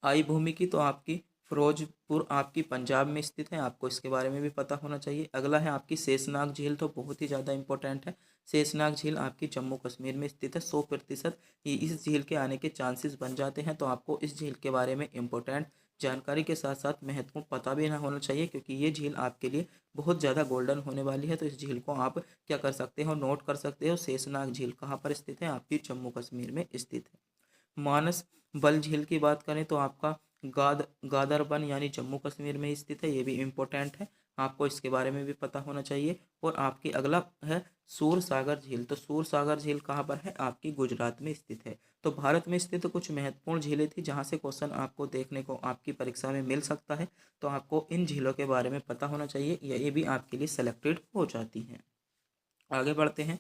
आई भूमि की, तो आपकी फिरोजपुर आपकी पंजाब में स्थित है, आपको इसके बारे में भी पता होना चाहिए। अगला है आपकी शेषनाग झील, तो बहुत ही ज़्यादा इंपॉर्टेंट है। शेषनाग झील आपकी जम्मू कश्मीर में स्थित है। 100% ये इस झील के आने के चांसेस बन जाते हैं, तो आपको इस झील के बारे में इंपॉर्टेंट जानकारी के साथ साथ महत्वपूर्ण पता भी ना होना चाहिए, क्योंकि ये झील आपके लिए बहुत ज़्यादा गोल्डन होने वाली है। तो इस झील को आप क्या कर सकते हो? नोट कर सकते हो। शेषनाग झील कहाँ पर स्थित है? आपकी जम्मू कश्मीर में स्थित है। मानस बल झील की बात करें तो आपका गादरबन यानी जम्मू कश्मीर में स्थित है, ये भी इम्पोर्टेंट है, आपको इसके बारे में भी पता होना चाहिए। और आपकी अगला है सूर सागर झील, तो सूर सागर झील कहाँ पर है? आपकी गुजरात में स्थित है। तो भारत में स्थित कुछ महत्वपूर्ण झीलें थी जहाँ से क्वेश्चन आपको देखने को आपकी परीक्षा में मिल सकता है, तो आपको इन झीलों के बारे में पता होना चाहिए, ये भी आपके लिए सेलेक्टेड हो जाती हैं। आगे बढ़ते हैं।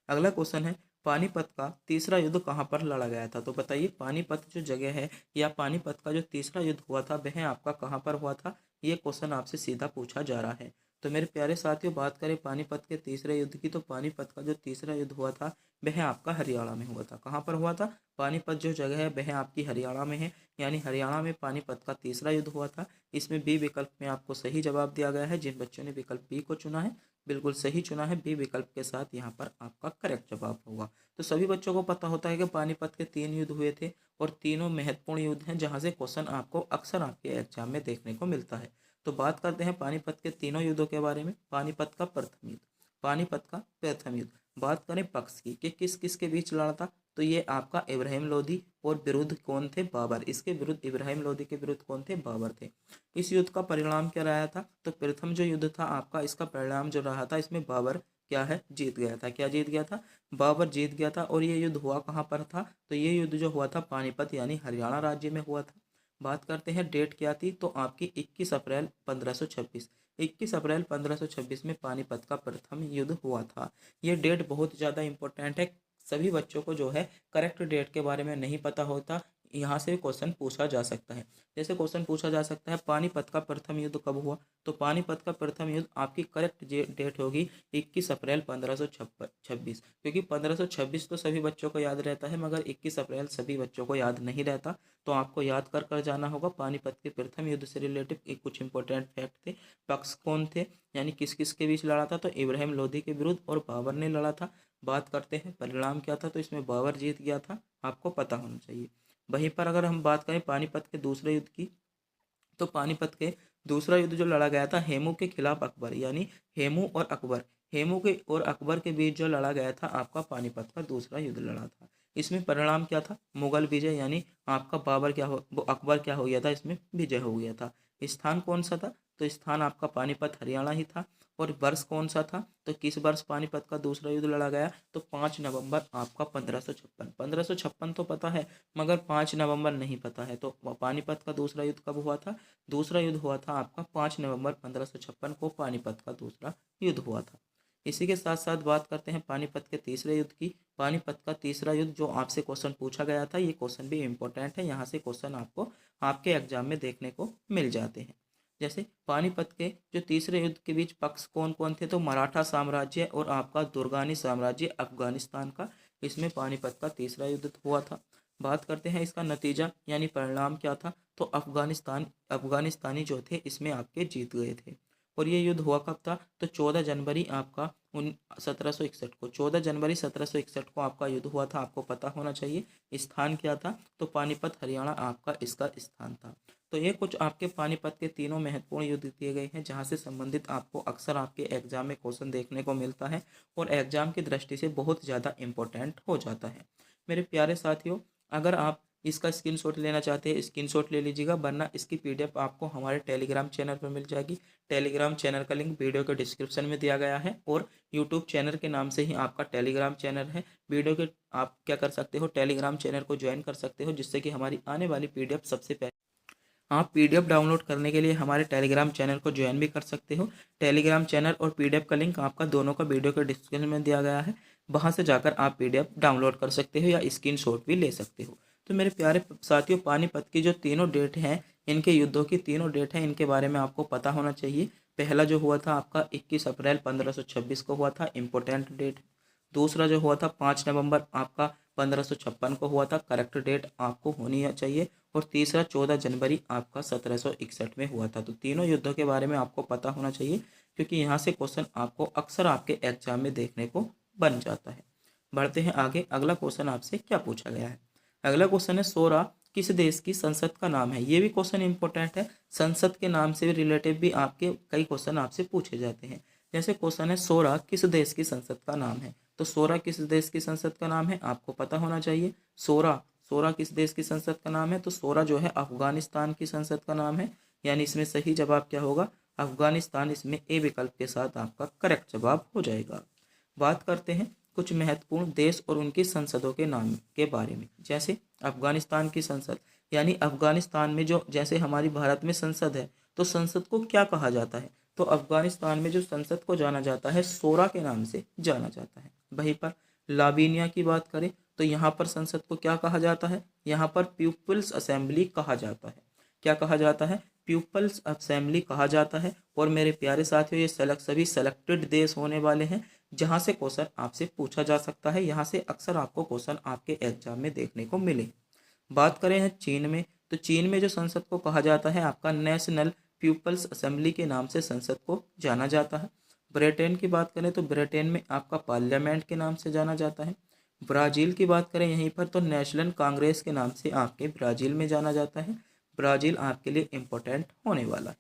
अगला क्वेश्चन है पानीपत का तीसरा युद्ध कहाँ पर लड़ा गया था? तो बताइए पानीपत जो जगह है या पानीपत का जो तीसरा युद्ध हुआ था वह आपका कहाँ पर हुआ था? ये क्वेश्चन आपसे सीधा पूछा जा रहा है। तो मेरे प्यारे साथियों, बात करें पानीपत के तीसरे युद्ध की, तो पानीपत का जो तीसरा युद्ध हुआ था वह आपका हरियाणा में हुआ था। कहाँ पर हुआ था? पानीपत जो जगह है वह आपकी हरियाणा में है, यानी हरियाणा में पानीपत का तीसरा युद्ध हुआ था। इसमें बी विकल्प में आपको सही जवाब दिया गया है। जिन बच्चों ने विकल्प बी को चुना है बिल्कुल सही चुना है, बी विकल्प के साथ यहाँ पर आपका करेक्ट जवाब होगा। तो सभी बच्चों को पता होता है कि पानीपत के 3 युद्ध हुए थे और तीनों महत्वपूर्ण युद्ध हैं जहाँ से क्वेश्चन आपको अक्सर आपके एग्जाम में देखने को मिलता है। तो बात करते हैं पानीपत के तीनों युद्धों के बारे में। पानीपत का प्रथम युद्ध, पानीपत का प्रथम युद्ध, बात करें पक्ष की कि किस किस के बीच लड़ा था, तो ये आपका इब्राहिम लोदी और विरुद्ध कौन थे? बाबर। इसके विरुद्ध इब्राहिम लोदी के विरुद्ध कौन थे? बाबर थे। इस युद्ध का परिणाम क्या रहा था? तो प्रथम जो युद्ध था आपका, इसका परिणाम जो रहा था, इसमें बाबर क्या है? जीत गया था। क्या जीत गया था? बाबर जीत गया था। और ये युद्ध हुआ कहाँ पर था? तो ये युद्ध जो हुआ था पानीपत यानी हरियाणा राज्य में हुआ था। बात करते हैं डेट क्या थी, तो आपकी 21 अप्रैल 1526, 21 अप्रैल 1526 में पानीपत का प्रथम युद्ध हुआ था। ये डेट बहुत ज़्यादा इंपॉर्टेंट है। सभी बच्चों को जो है करेक्ट डेट के बारे में नहीं पता होता, यहाँ से क्वेश्चन पूछा जा सकता है। जैसे क्वेश्चन पूछा जा सकता है पानीपत का प्रथम युद्ध कब हुआ, तो पानीपत का प्रथम युद्ध आपकी करेक्ट डेट होगी 21 अप्रैल 1526, क्योंकि 1526 तो सभी बच्चों को याद रहता है मगर 21 अप्रैल सभी बच्चों को याद नहीं रहता। तो आपको याद कर कर जाना होगा। पानीपत के प्रथम युद्ध से रिलेटेड एक कुछ इंपॉर्टेंट फैक्ट थे। पक्ष कौन थे, यानी किस किस के बीच लड़ा था, तो इब्राहिम लोदी के विरुद्ध और बाबर ने लड़ा था। बात करते हैं परिणाम क्या था, तो इसमें बाबर जीत गया था, आपको पता होना चाहिए। वहीं पर अगर हम बात करें पानीपत के दूसरे युद्ध की, तो पानीपत के दूसरा युद्ध जो लड़ा गया था हेमू के खिलाफ अकबर, यानी हेमू और अकबर, हेमू के और अकबर के बीच जो लड़ा गया था आपका पानीपत का दूसरा युद्ध लड़ा था। इसमें परिणाम क्या था? मुगल विजय, यानी आपका बाबर क्या हो वो अकबर क्या हो गया था, इसमें विजय हो गया था। स्थान कौन सा था? तो स्थान आपका पानीपत हरियाणा ही था। और वर्ष कौन सा था? तो किस वर्ष पानीपत का दूसरा युद्ध लड़ा गया? तो 5 नवंबर आपका 1556, 1556 तो पता है मगर 5 नवंबर नहीं पता है। तो पानीपत का दूसरा युद्ध कब हुआ था? दूसरा युद्ध हुआ था आपका 5 नवंबर 1556 को पानीपत का दूसरा युद्ध हुआ था। इसी के साथ साथ बात करते हैं पानीपत के तीसरे युद्ध की। पानीपत का तीसरा युद्ध जो आपसे क्वेश्चन पूछा गया था, ये क्वेश्चन भी इंपॉर्टेंट है, यहाँ से क्वेश्चन आपको आपके एग्जाम में देखने को मिल जाते हैं। जैसे पानीपत के जो तीसरे युद्ध के बीच पक्ष कौन कौन थे, तो मराठा साम्राज्य और आपका दुर्गानी साम्राज्य अफगानिस्तान का, इसमें पानीपत का तीसरा युद्ध हुआ था। बात करते हैं इसका नतीजा यानी परिणाम क्या था, तो अफगानिस्तानी जो थे इसमें आपके जीत गए थे। और ये युद्ध हुआ कब था, तो 14 जनवरी आपका 1761 को, 14 जनवरी 1761 को आपका युद्ध हुआ था, आपको पता होना चाहिए। स्थान क्या था, तो पानीपत हरियाणा आपका इसका स्थान था। तो ये कुछ आपके पानीपत के तीनों महत्वपूर्ण युद्ध दिए गए हैं, जहाँ से संबंधित आपको अक्सर आपके एग्जाम में क्वेश्चन देखने को मिलता है और एग्जाम की दृष्टि से बहुत ज़्यादा इम्पोर्टेंट हो जाता है। मेरे प्यारे साथियों, अगर आप इसका स्क्रीनशॉट लेना चाहते हैं, स्क्रीनशॉट ले लीजिएगा, वरना इसकी पीडीएफ आपको हमारे टेलीग्राम चैनल पर मिल जाएगी। टेलीग्राम चैनल का लिंक वीडियो के डिस्क्रिप्शन में दिया गया है और यूट्यूब चैनल के नाम से ही आपका टेलीग्राम चैनल है। वीडियो के आप क्या कर सकते हो, टेलीग्राम चैनल को ज्वाइन कर सकते हो, जिससे कि हमारी आने वाली पीडीएफ सबसे पहले आप पीडीएफ डाउनलोड करने के लिए हमारे टेलीग्राम चैनल को ज्वाइन भी कर सकते हो। टेलीग्राम चैनल और पीडीएफ का लिंक आपका दोनों का वीडियो के डिस्क्रिप्शन में दिया गया है, वहां से जाकर आप पीडीएफ डाउनलोड कर सकते हो या स्क्रीनशॉट भी ले सकते हो। तो मेरे प्यारे साथियों, पानीपत की जो तीनों डेट हैं, इनके युद्धों की तीनों डेट हैं, इनके बारे में आपको पता होना चाहिए। पहला जो हुआ था आपका 21 अप्रैल 1526 को हुआ था, इम्पोर्टेंट डेट। दूसरा जो हुआ था 5 नवंबर आपका 1556 को हुआ था, करेक्ट डेट आपको होनी चाहिए। और तीसरा 14 जनवरी आपका 1761 में हुआ था। तो तीनों युद्धों के बारे में आपको पता होना चाहिए, क्योंकि यहाँ से क्वेश्चन आपको अक्सर आपके एग्जाम में देखने को बन जाता है। बढ़ते हैं आगे। अगला क्वेश्चन आपसे क्या पूछा गया है। अगला क्वेश्चन है, सोरा किस देश की संसद का नाम है। ये भी क्वेश्चन इंपॉर्टेंट है। संसद के नाम से रिलेटेड भी आपके कई क्वेश्चन आपसे पूछे जाते हैं। जैसे क्वेश्चन है, सोरा किस देश की संसद का नाम है। तो सोरा किस देश की संसद का नाम है, आपको पता होना चाहिए। सोरा सोरा किस देश की संसद का नाम है। तो सोरा जो है अफगानिस्तान की संसद का नाम है, यानी इसमें सही जवाब क्या होगा, अफगानिस्तान। इसमें ए विकल्प के साथ आपका करेक्ट जवाब हो जाएगा। बात करते हैं कुछ महत्वपूर्ण देश और उनकी संसदों के नाम के बारे में। जैसे अफगानिस्तान की संसद, यानी अफगानिस्तान में जो, जैसे हमारी भारत में संसद है, तो संसद को क्या कहा जाता है। तो अफगानिस्तान में जो संसद को जाना जाता है, सोरा के नाम से जाना जाता है। वहीं पर लावीनिया की बात करें तो यहाँ पर संसद को क्या कहा जाता है, यहाँ पर पीपुल्स असेंबली कहा जाता है। क्या कहा जाता है, पीपल्स असेंबली कहा जाता है। और मेरे प्यारे साथियों, ये सभी सेलेक्टेड देश होने वाले हैं, जहाँ से क्वेश्चन आपसे पूछा जा सकता है। यहाँ से अक्सर आपको क्वेश्चन आपके एग्जाम में देखने को मिले। बात करें हैं चीन में, तो चीन में जो संसद को कहा जाता है, आपका नेशनल पीपल्स असेंबली के नाम से संसद को जाना जाता है। ब्रिटेन की बात करें तो ब्रिटेन में आपका पार्लियामेंट के नाम से जाना जाता है। ब्राज़ील की बात करें यहीं पर, तो नेशनल कांग्रेस के नाम से आपके ब्राज़ील में जाना जाता है। ब्राज़ील आपके लिए इम्पोर्टेंट होने वाला है।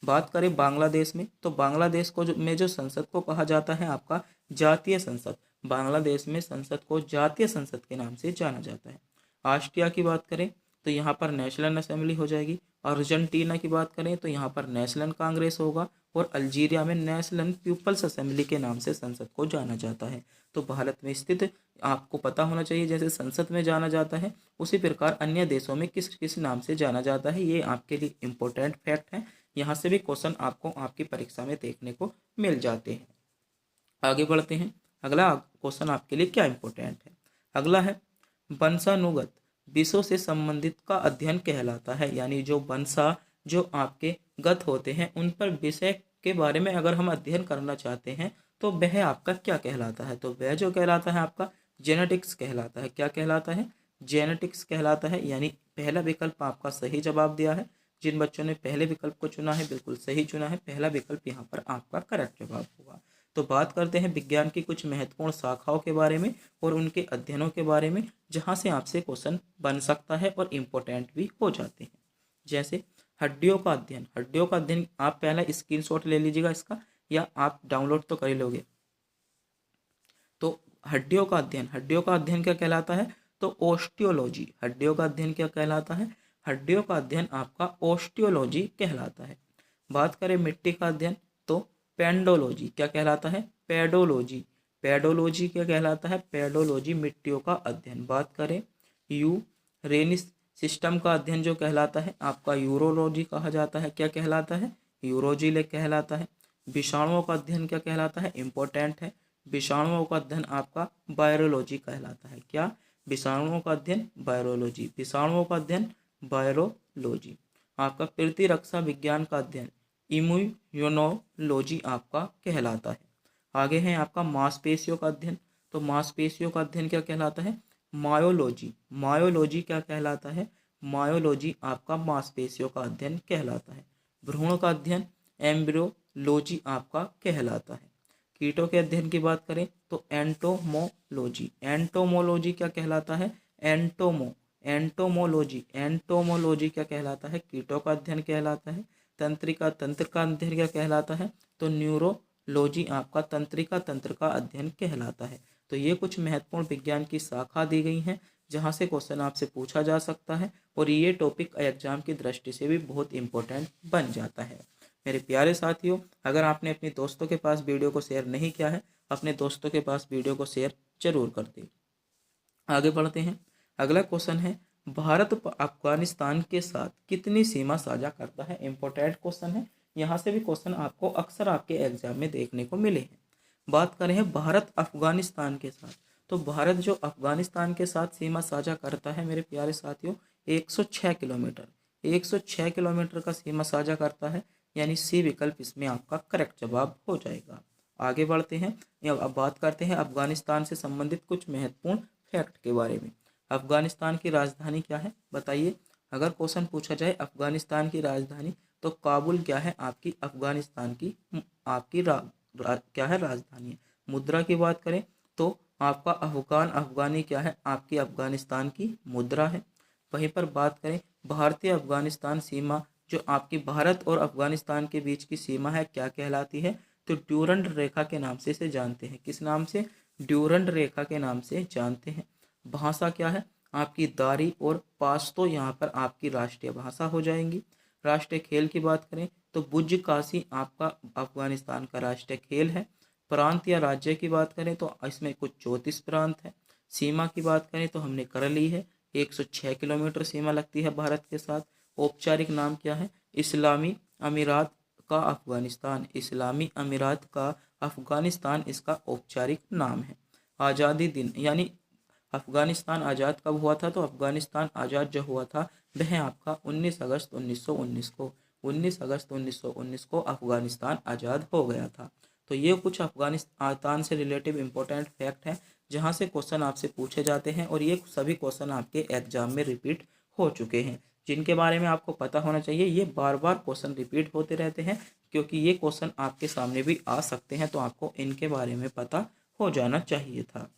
बात करें बांग्लादेश में, तो बांग्लादेश को में जो संसद को कहा जाता है आपका जातीय संसद। बांग्लादेश में संसद को जातीय संसद के नाम से जाना जाता है। ऑस्ट्रिया की बात करें तो यहाँ पर नेशनल असेंबली हो जाएगी। अर्जेंटीना की बात करें तो यहाँ पर नेशनल कांग्रेस होगा। और अल्जीरिया में नेशनल पीपल्स असेंबली के नाम से संसद को जाना जाता है। तो भारत में स्थित आपको पता होना चाहिए, जैसे संसद में जाना जाता है, उसी प्रकार अन्य देशों में किस किस नाम से जाना जाता है। ये आपके लिए इम्पोर्टेंट फैक्ट है। यहाँ से भी क्वेश्चन आपको आपकी परीक्षा में देखने को मिल जाते हैं। आगे बढ़ते हैं। अगला क्वेश्चन आपके लिए क्या इम्पोर्टेंट है। अगला है, वंशानुगत विषयों से संबंधित का अध्ययन कहलाता है। यानी जो वंशा जो आपके गत होते हैं, उन पर विषय के बारे में अगर हम अध्ययन करना चाहते हैं तो वह आपका क्या कहलाता है। तो वह जो कहलाता है आपका जेनेटिक्स कहलाता है। क्या कहलाता है, जेनेटिक्स कहलाता है। यानी पहला विकल्प आपका सही जवाब दिया है। जिन बच्चों ने पहले विकल्प को चुना है, बिल्कुल सही चुना है। पहला विकल्प यहाँ पर आपका करेक्ट जवाब होगा। तो बात करते हैं विज्ञान की कुछ महत्वपूर्ण शाखाओं के बारे में और उनके अध्ययनों के बारे में, जहाँ से आपसे क्वेश्चन बन सकता है और इम्पोर्टेंट भी हो जाते हैं। जैसे हड्डियों का अध्ययन। हड्डियों का अध्ययन आप पहला स्क्रीनशॉट ले लीजिएगा इसका, या आप डाउनलोड तो कर ही लोगे। तो हड्डियों का अध्ययन क्या कहलाता है, तो ऑस्टियोलॉजी। हड्डियों का अध्ययन क्या कहलाता है, हड्डियों का अध्ययन आपका ऑस्टियोलॉजी कहलाता है। बात करें मिट्टी का अध्ययन तो पेंडोलॉजी। क्या कहलाता है, पेडोलॉजी। पेडोलॉजी क्या कहलाता है, पेडोलॉजी मिट्टियों का अध्ययन। बात करें यूरेनिस सिस्टम का अध्ययन जो कहलाता है आपका यूरोलॉजी कहा जाता है। क्या कहलाता है, यूरोजी कहलाता है। विषाणुओं का अध्ययन क्या कहलाता है, इंपॉर्टेंट है। विषाणुओं का अध्ययन आपका वायरोलॉजी कहलाता है। क्या, विषाणुओं का अध्ययन वायरोलॉजी। विषाणुओं का अध्ययन वायरोलॉजी। आपका प्रतिरक्षा विज्ञान का अध्ययन इम्यूनोलॉजी आपका कहलाता है। आगे है आपका मांसपेशियों का अध्ययन। तो मांसपेशियों का अध्ययन क्या कहलाता है, मायोलॉजी। मायोलॉजी क्या कहलाता है, मायोलॉजी आपका मांसपेशियों का अध्ययन कहलाता है। भ्रूण का अध्ययन एम्ब्रियोलॉजी आपका कहलाता है। कीटों के अध्ययन की बात करें तो एंटोमोलॉजी। एंटोमोलॉजी क्या कहलाता है, एंटोमोलॉजी, एंटोमोलॉजी क्या कहलाता है? कीटों का अध्ययन कहलाता है। तंत्रिका, तंत्र का अध्ययन क्या कहलाता है? तो न्यूरोलॉजी आपका तंत्रिका, तंत्र का अध्ययन कहलाता है। तो ये कुछ महत्वपूर्ण विज्ञान की शाखा दी गई हैं जहाँ से क्वेश्चन आपसे पूछा जा सकता है और ये टॉपिक एग्जाम की दृष्टि से भी बहुत इंपॉर्टेंट बन जाता है। मेरे प्यारे साथियों, अगर आपने अपने दोस्तों के पास वीडियो को शेयर नहीं किया है, अपने दोस्तों के पास वीडियो को शेयर जरूर कर दें। आगे बढ़ते हैं। अगला क्वेश्चन है, भारत अफगानिस्तान के साथ कितनी सीमा साझा करता है? इंपॉर्टेंट क्वेश्चन है। यहाँ से भी क्वेश्चन आपको अक्सर आपके एग्जाम में देखने को मिले हैं। बात करें भारत अफगानिस्तान के साथ, तो भारत जो अफगानिस्तान के साथ सीमा साझा करता है मेरे प्यारे साथियों, 106 किलोमीटर, 106 किलोमीटर का सीमा साझा करता है, यानी सी विकल्प इसमें आपका करेक्ट जवाब हो जाएगा। आगे बढ़ते हैं। अब बात करते हैं अफगानिस्तान से संबंधित कुछ महत्वपूर्ण फैक्ट के बारे में। अफगानिस्तान की राजधानी क्या है बताइए? अगर क्वेश्चन पूछा जाए अफगानिस्तान की राजधानी, तो काबुल क्या है आपकी अफगानिस्तान की आपकी क्या है? राजधानी है। मुद्रा की बात करें तो आपका अफगानी क्या है? आपकी अफगानिस्तान की मुद्रा है। वहीं पर बात करें भारतीय अफगानिस्तान सीमा, जो आपकी भारत और अफगानिस्तान के बीच की सीमा है, क्या कहलाती है? तो ड्यूरंड रेखा के नाम से इसे जानते हैं। किस नाम से? ड्यूरंड रेखा के नाम से जानते हैं। भाषा क्या है? आपकी दारी और पाश्तो यहाँ पर आपकी राष्ट्रीय भाषा हो जाएंगी। राष्ट्रीय खेल की बात करें तो बुज्जकाशी आपका अफगानिस्तान का राष्ट्रीय खेल है। प्रांत या राज्य की बात करें तो इसमें कुछ 34 प्रांत है। सीमा की बात करें तो हमने कर ली है, 106 किलोमीटर सीमा लगती है भारत के साथ। औपचारिक नाम क्या है? इस्लामी अमीरात का अफगानिस्तान, इस्लामी अमीरात का अफगानिस्तान इसका औपचारिक नाम है। आज़ादी दिन, यानी अफगानिस्तान आज़ाद कब हुआ था? तो अफगानिस्तान आज़ाद जो हुआ था वह आपका 19 अगस्त 1919 को, 19 अगस्त 1919 को अफगानिस्तान आज़ाद हो गया था। तो ये कुछ अफगानिस्तान से रिलेटिव इंपॉर्टेंट फैक्ट हैं जहाँ से क्वेश्चन आपसे पूछे जाते हैं और ये सभी क्वेश्चन आपके एग्जाम में रिपीट हो चुके हैं, जिनके बारे में आपको पता होना चाहिए। ये बार बार क्वेश्चन रिपीट होते रहते हैं क्योंकि ये क्वेश्चन आपके सामने भी आ सकते हैं, तो आपको इनके बारे में पता हो जाना चाहिए था।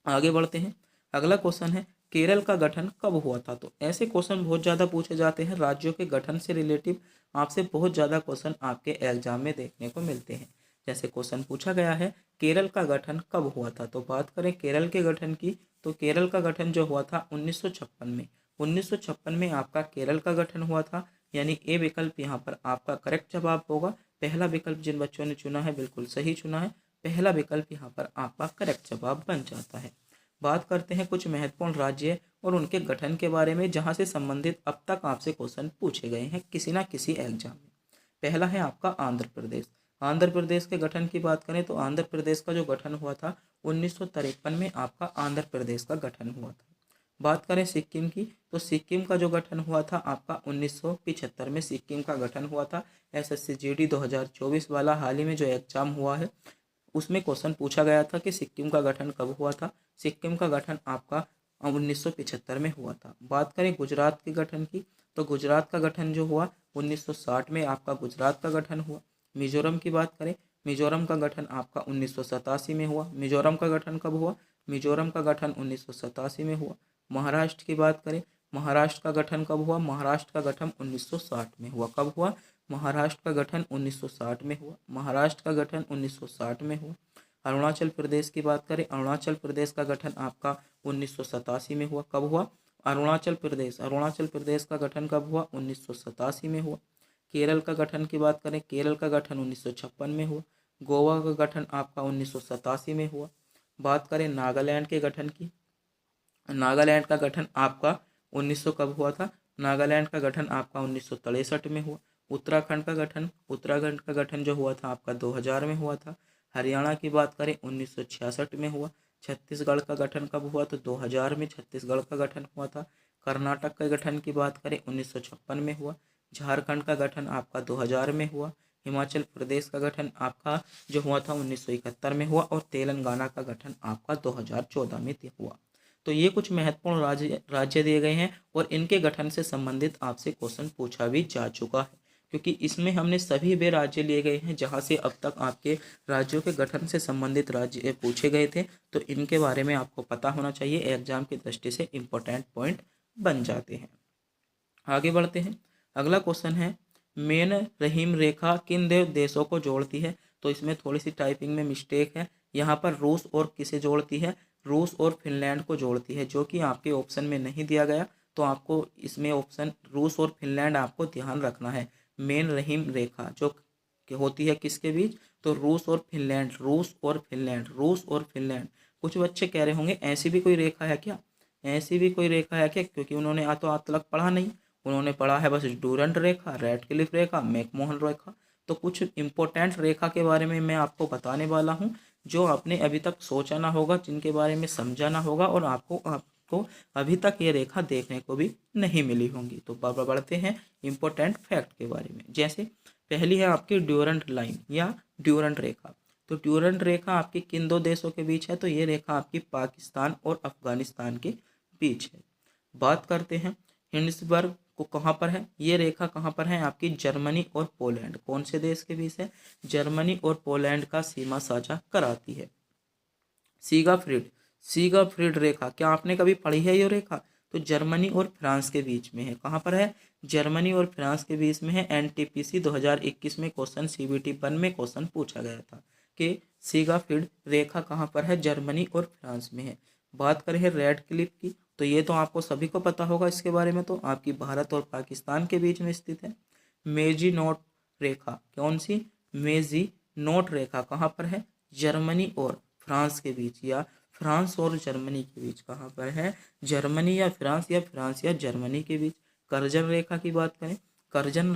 आगे बढ़ते हैं। अगला क्वेश्चन है, केरल का गठन कब हुआ था? तो ऐसे क्वेश्चन बहुत ज़्यादा पूछे जाते हैं राज्यों के गठन से रिलेटिव, आपसे बहुत ज़्यादा क्वेश्चन आपके एग्जाम में देखने को मिलते हैं। जैसे क्वेश्चन पूछा गया है, केरल का गठन कब हुआ था? तो बात करें केरल के गठन की, तो केरल का गठन जो हुआ था 1956 में, 1956 में आपका केरल का गठन हुआ था, यानी ए विकल्प यहाँ पर आपका करेक्ट जवाब होगा। पहला विकल्प जिन बच्चों ने चुना है बिल्कुल सही चुना है, पहला विकल्प यहाँ पर आपका करेक्ट जवाब बन जाता है। बात करते हैं कुछ महत्वपूर्ण राज्य और उनके गठन के बारे में जहाँ से संबंधित अब तक आपसे क्वेश्चन पूछे गए हैं किसी ना किसी एग्जाम में। पहला है आपका आंध्र प्रदेश। आंध्र प्रदेश के गठन की बात करें तो आंध्र प्रदेश का जो गठन हुआ था 1953 में आपका आंध्र प्रदेश का गठन हुआ था। बात करें सिक्किम की, तो सिक्किम का जो गठन हुआ था आपका 1975 में सिक्किम का गठन हुआ था। एसएससी जीडी 2024 वाला हाल ही में जो एग्जाम हुआ है उसमें क्वेश्चन पूछा गया था कि सिक्किम का गठन कब हुआ था। सिक्किम का गठन आपका 1975 में हुआ था। बात करें गुजरात के गठन की, तो गुजरात का गठन जो हुआ 1960 में आपका गुजरात का गठन हुआ। मिजोरम की बात करें, मिजोरम का गठन आपका 1987 में हुआ। मिजोरम का गठन कब हुआ? मिजोरम का गठन 1987 में हुआ। महाराष्ट्र की बात करें, महाराष्ट्र का गठन कब हुआ? महाराष्ट्र का गठन 1960 में हुआ। कब हुआ? महाराष्ट्र का गठन 1960 में हुआ। महाराष्ट्र का गठन 1960 में हुआ। अरुणाचल प्रदेश की बात करें, अरुणाचल प्रदेश का गठन आपका 1987 में हुआ। कब हुआ? अरुणाचल प्रदेश का गठन कब हुआ? 1987 में हुआ। केरल का गठन की बात करें, केरल का गठन 1956 में हुआ। गोवा का गठन आपका 1987 में हुआ। बात करें नागालैंड के गठन की, नागालैंड का गठन आपका 1900 कब हुआ था? नागालैंड का गठन आपका 1963 में हुआ। उत्तराखंड का गठन जो हुआ था आपका 2000 में हुआ था। हरियाणा की बात करें 1966 में हुआ। छत्तीसगढ़ का गठन कब हुआ? तो 2000 में छत्तीसगढ़ का गठन हुआ था। कर्नाटक के गठन की बात करें 1956 में हुआ। झारखंड का गठन आपका 2000 में हुआ। हिमाचल प्रदेश का गठन आपका जो हुआ था 1971 में हुआ और तेलंगाना का गठन आपका 2014 में हुआ। तो ये कुछ महत्वपूर्ण राज्य दिए गए हैं और इनके गठन से संबंधित आपसे क्वेश्चन पूछा भी जा चुका है, क्योंकि इसमें हमने सभी वे राज्य लिए गए हैं जहां से अब तक आपके राज्यों के गठन से संबंधित राज्य पूछे गए थे। तो इनके बारे में आपको पता होना चाहिए, एग्जाम की दृष्टि से इम्पोर्टेंट पॉइंट बन जाते हैं। आगे बढ़ते हैं। अगला क्वेश्चन है, मेन रहीम रेखा किन दो देशों को जोड़ती है? तो इसमें थोड़ी सी टाइपिंग में मिस्टेक है। यहाँ पर रूस और किसे जोड़ती है? रूस और फिनलैंड को जोड़ती है, जो कि आपके ऑप्शन में नहीं दिया गया। तो आपको इसमें ऑप्शन रूस और फिनलैंड आपको ध्यान रखना है। मेन रहीम रेखा जो होती है किसके बीच? तो रूस और फिनलैंड, रूस और फिनलैंड, रूस और फिनलैंड। कुछ बच्चे कह रहे होंगे ऐसी भी कोई रेखा है क्या? ऐसी भी कोई रेखा है क्या? क्योंकि उन्होंने तो आज तक पढ़ा नहीं, उन्होंने पढ़ा है बस डूरंट रेखा, रेडक्लिफ रेखा, मैकमोहन रेखा। तो कुछ इंपॉर्टेंट रेखा के बारे में मैं आपको बताने वाला हूँ, जो आपने अभी तक सोचा ना होगा, जिनके बारे में समझा ना होगा, और आपको अभी तक ये रेखा देखने को भी नहीं मिली होंगी। तो बढ़ते हैं इंपॉर्टेंट फैक्ट के बारे में। जैसे पहली है आपकी ड्यूरंट लाइन या ड्यूरंट रेखा। तो ड्यूरंट रेखा आपकी किन दो देशों के बीच है? तो ये रेखा आपकी पाकिस्तान और अफगानिस्तान के बीच है। बात करते हैं हिंडसबर्ग को कहाँ पर है? ये रेखा कहाँ पर है? आपकी जर्मनी और पोलैंड। कौन से देश के बीच है? जर्मनी और पोलैंड का सीमा साझा कराती है। सीगाफ्रीड रेखा, क्या आपने कभी पढ़ी है ये रेखा? तो जर्मनी और फ्रांस के बीच में है। कहाँ पर है? जर्मनी और फ्रांस के बीच में है। एनटीपीसी 2021 में क्वेश्चन सीबीटी 1 में क्वेश्चन पूछा गया था कि सीगाफ्रीड रेखा कहाँ पर है? जर्मनी और फ्रांस में है। बात करें रेड क्लिफ की, तो ये तो आपको सभी को पता होगा इसके बारे में, तो आपकी भारत और पाकिस्तान के बीच में स्थित है। मेजी नोट रेखा, कौन सी? मेजी नोट रेखा कहाँ पर है? जर्मनी और फ्रांस के बीच, या फ्रांस और जर्मनी के बीच। कहाँ पर है? जर्मनी या फ्रांस या जर्मनी के बीच। कर्जन रेखा की बात करें, कर्जन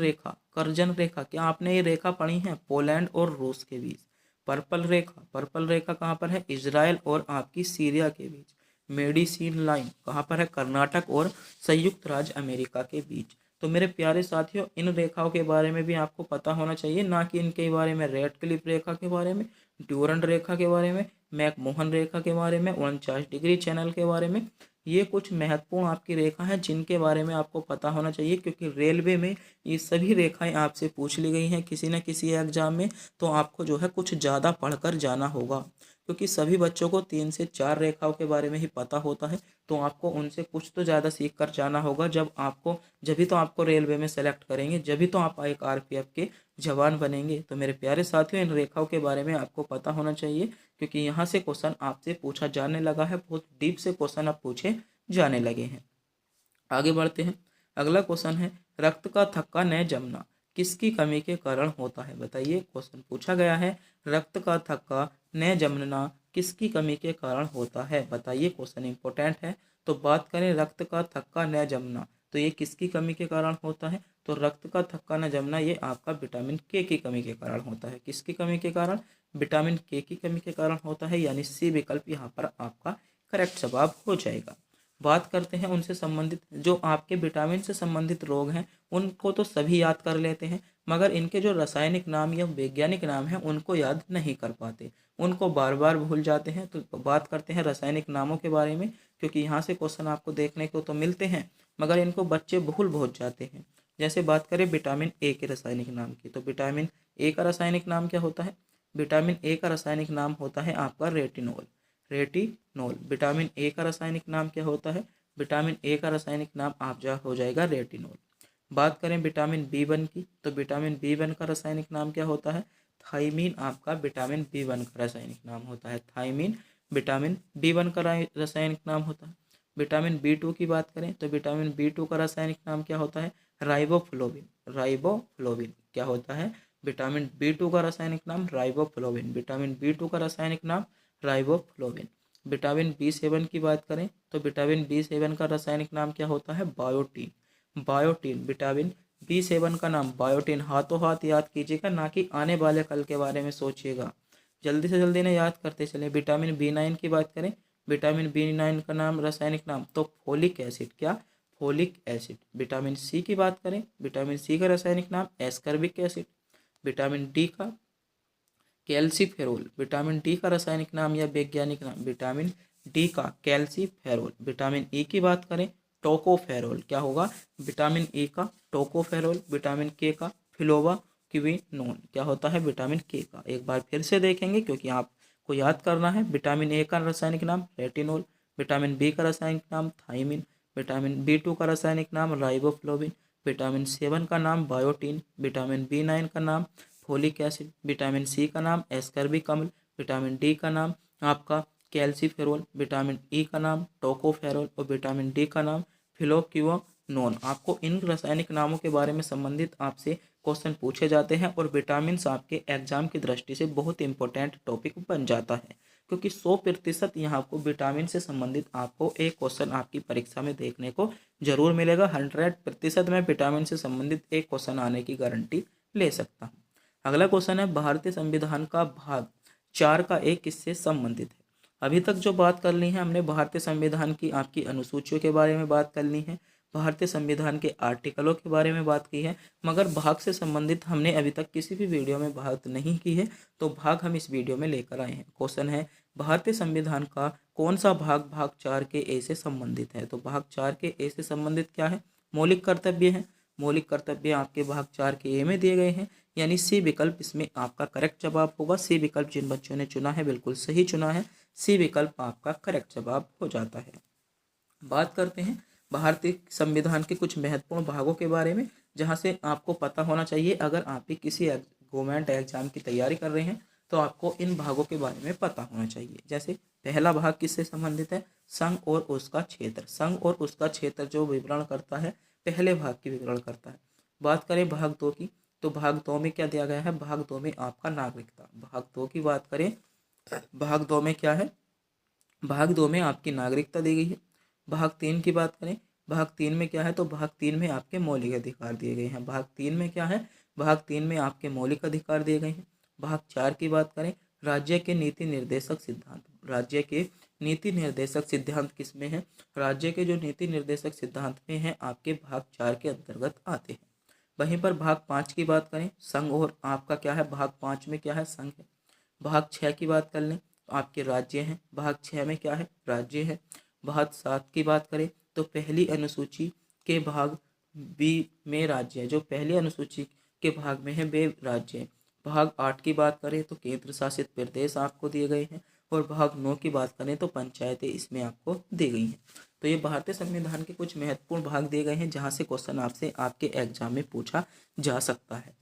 रेखा क्या आपने ये रेखा पढ़ी है? पोलैंड और रूस के बीच। पर्पल रेखा कहाँ पर है? इजराइल और आपकी सीरिया के बीच। मेडिसिन लाइन कहाँ पर है? कर्नाटक और संयुक्त राज्य अमेरिका के बीच। तो मेरे प्यारे साथियों, इन रेखाओं के बारे में भी आपको पता होना चाहिए, ना कि इनके बारे में रेड क्लिफ रेखा के बारे में, ड्यूरंट रेखा के बारे में, मैकमोहन रेखा के बारे में, 49 डिग्री चैनल के बारे में। ये कुछ महत्वपूर्ण आपकी रेखा है जिनके बारे में आपको पता होना चाहिए, क्योंकि रेलवे में ये सभी रेखाएं आपसे पूछ ली गई हैं किसी न किसी एग्जाम में। तो आपको जो है कुछ ज़्यादा पढ़कर जाना होगा, क्योंकि सभी बच्चों को 3 से 4 रेखाओं के बारे में ही पता होता है। तो आपको उनसे कुछ तो ज़्यादा सीख कर जाना होगा, जभी तो आपको रेलवे में सेलेक्ट करेंगे, जभी तो आप एक आरपीएफ के जवान बनेंगे। तो मेरे प्यारे साथियों, इन रेखाओं के बारे में आपको पता होना चाहिए, क्योंकि यहाँ से क्वेश्चन आपसे पूछा जाने लगा है, बहुत डीप से क्वेश्चन अब पूछे जाने लगे हैं। आगे बढ़ते हैं। अगला क्वेश्चन है, रक्त का थक्का न जमना किसकी कमी के कारण होता है? बताइए, क्वेश्चन पूछा गया है, रक्त का थक्का न जमना किसकी कमी के कारण होता है? बताइए, क्वेश्चन इंपॉर्टेंट है। तो बात करें रक्त का थक्का न जमना, तो ये किसकी कमी के कारण होता है? तो रक्त का थक्का न जमना ये आपका विटामिन के की कमी के कारण होता है। किसकी कमी के कारण? विटामिन के की कमी के कारण होता है, यानी सी विकल्प यहाँ पर आपका करेक्ट जवाब हो जाएगा। बात करते हैं उनसे संबंधित, जो आपके विटामिन से संबंधित रोग हैं उनको तो सभी याद कर लेते हैं, मगर इनके जो रासायनिक नाम या वैज्ञानिक नाम हैं उनको याद नहीं कर पाते, उनको बार बार भूल जाते हैं। तो बात करते हैं रासायनिक नामों के बारे में, क्योंकि यहाँ से क्वेश्चन आपको देखने को तो मिलते हैं, मगर इनको बच्चे भूल बहुत जाते हैं। जैसे बात करें विटामिन ए के रासायनिक नाम की, तो विटामिन ए का रासायनिक नाम क्या होता है? विटामिन ए का रासायनिक नाम होता है आपका रेटिनोल। विटामिन ए का रासायनिक नाम क्या होता है? विटामिन ए का रासायनिक नाम हो जाएगा रेटिनोल। बात करें विटामिन बी 1 की, तो विटामिन बी 1 का रासायनिक नाम क्या होता है? थाइमीन आपका विटामिन बी 1 का रासायनिक नाम होता है। थाइमीन विटामिन बी 1 का रासायनिक नाम होता है। विटामिन बी 2 की बात करें, तो विटामिन बी 2 का रासायनिक नाम क्या होता है? राइबोफ्लोविन क्या होता है? विटामिन बी 2 का रासायनिक नाम राइबोफ्लोविन। विटामिन बी 2 का रासायनिक नाम राइबोफ्लोविन। विटामिन बी 7 की बात करें, तो विटामिन बी 7 का रासायनिक नाम क्या होता है? बायोटीन। विटामिन बी 7 का नाम बायोटीन। हाथों हाथ याद कीजिएगा, ना कि आने वाले कल के बारे में सोचिएगा। जल्दी से जल्दी ने याद करते चले। विटामिन बी 9 की बात करें, विटामिन बी 9 का नाम रासायनिक नाम तो फोलिक एसिड। क्या? Folic acid. विटामिन सी की बात करें, विटामिन सी का रासायनिक नाम एस्कर्बिक एसिड। विटामिन डी का कैल्सीफेरोल। विटामिन डी का रासायनिक नाम या वैज्ञानिक नाम? विटामिन डी का कैल्सीफेरोल। विटामिन ई की बात करें, टोकोफेरोल। क्या होगा? विटामिन ई का टोकोफेरोल। विटामिन के का फ्लोवाक्विनोन। क्या होता है? विटामिन के का। एक बार फिर से देखेंगे, क्योंकि आपको याद करना है। विटामिन ए का रासायनिक नाम रेटिनोल। विटामिन बी का रासायनिक नाम थाइमिन। विटामिन B2 का रासायनिक नाम राइबोफ्लोविन, विटामिन C1 का नाम बायोटीन, विटामिन B9 का नाम फोलिक एसिड, विटामिन C का नाम एस्कर्बिक अम्ल, विटामिन D का नाम आपका कैल्सीफेरोल, विटामिन E का नाम टोकोफेरोल और विटामिन D का नाम फिलोक्विनोन। आपको इन रासायनिक नामों के बारे में संबंधित आपसे क्वेश्चन पूछे जाते हैं और विटामिन आपके एग्जाम की दृष्टि से बहुत इंपॉर्टेंट टॉपिक बन जाता है, क्योंकि 100% यहाँ आपको विटामिन से संबंधित आपको एक क्वेश्चन आपकी परीक्षा में देखने को जरूर मिलेगा। 100% मैं विटामिन से संबंधित एक क्वेश्चन आने की गारंटी ले सकता हूँ। अगला क्वेश्चन है भारतीय संविधान का भाग 4 का एक किससे संबंधित है। अभी तक जो बात कर ली है हमने भारतीय संविधान की आपकी अनुसूचियों के बारे में बात कर ली है, भारतीय संविधान के आर्टिकलों के बारे में बात की है, मगर भाग से संबंधित हमने अभी तक किसी भी वीडियो में बात नहीं की है, तो भाग हम इस वीडियो में लेकर आए हैं। क्वेश्चन है भारतीय संविधान का कौन सा भाग भाग 4 के ए से संबंधित है। तो भाग 4 के ए से संबंधित क्या है, मौलिक कर्तव्य है। मौलिक कर्तव्य आपके भाग 4 के ए में दिए गए हैं, यानी सी विकल्प इसमें आपका करेक्ट जवाब होगा। सी विकल्प जिन बच्चों ने चुना है बिल्कुल सही चुना है, सी विकल्प आपका करेक्ट जवाब हो जाता है। बात करते हैं भारतीय संविधान के कुछ महत्वपूर्ण भागों के बारे में, जहां से आपको पता होना चाहिए अगर आप भी किसी गवर्नमेंट एग्जाम की तैयारी कर रहे हैं तो आपको इन भागों के बारे में पता होना चाहिए। जैसे पहला भाग किससे संबंधित है, संघ और उसका क्षेत्र। संघ और उसका क्षेत्र जो विवरण करता है, पहले भाग की विवरण करता है। बात करें भाग 2 की, तो भाग 2 में क्या दिया गया है, भाग 2 में आपका नागरिकता। भाग 2 की बात करें, भाग 2 में क्या है, भाग 2 में आपकी नागरिकता दी गई है। भाग 3 की बात करें, भाग 3 में क्या है, तो भाग 3 में आपके मौलिक अधिकार दिए गए हैं। भाग 3 में क्या है, भाग 3 में आपके मौलिक अधिकार दिए गए हैं। भाग 4 की बात करें, राज्य के नीति निर्देशक सिद्धांत। राज्य के नीति निर्देशक सिद्धांत किस में है, राज्य के जो नीति निर्देशक सिद्धांत में है आपके भाग 4 के अंतर्गत आते हैं। वहीं पर भाग 5 की बात करें, संघ और आपका क्या है, भाग 5 में क्या है, संघ है। भाग 6 की बात कर लें तो आपके राज्य हैं, भाग 6 में क्या है, राज्य है। भाग 7 की बात करें तो पहली अनुसूची के भाग बी में राज्य है, जो पहली अनुसूची के भाग में है वे राज्य है। भाग 8 की बात करें तो केंद्र शासित प्रदेश आपको दिए गए हैं, और भाग 9 की बात करें तो पंचायतें इसमें आपको दी गई हैं। तो ये भारतीय संविधान के कुछ महत्वपूर्ण भाग दिए गए हैं जहाँ से क्वेश्चन आपसे आपके एग्जाम में पूछा जा सकता है।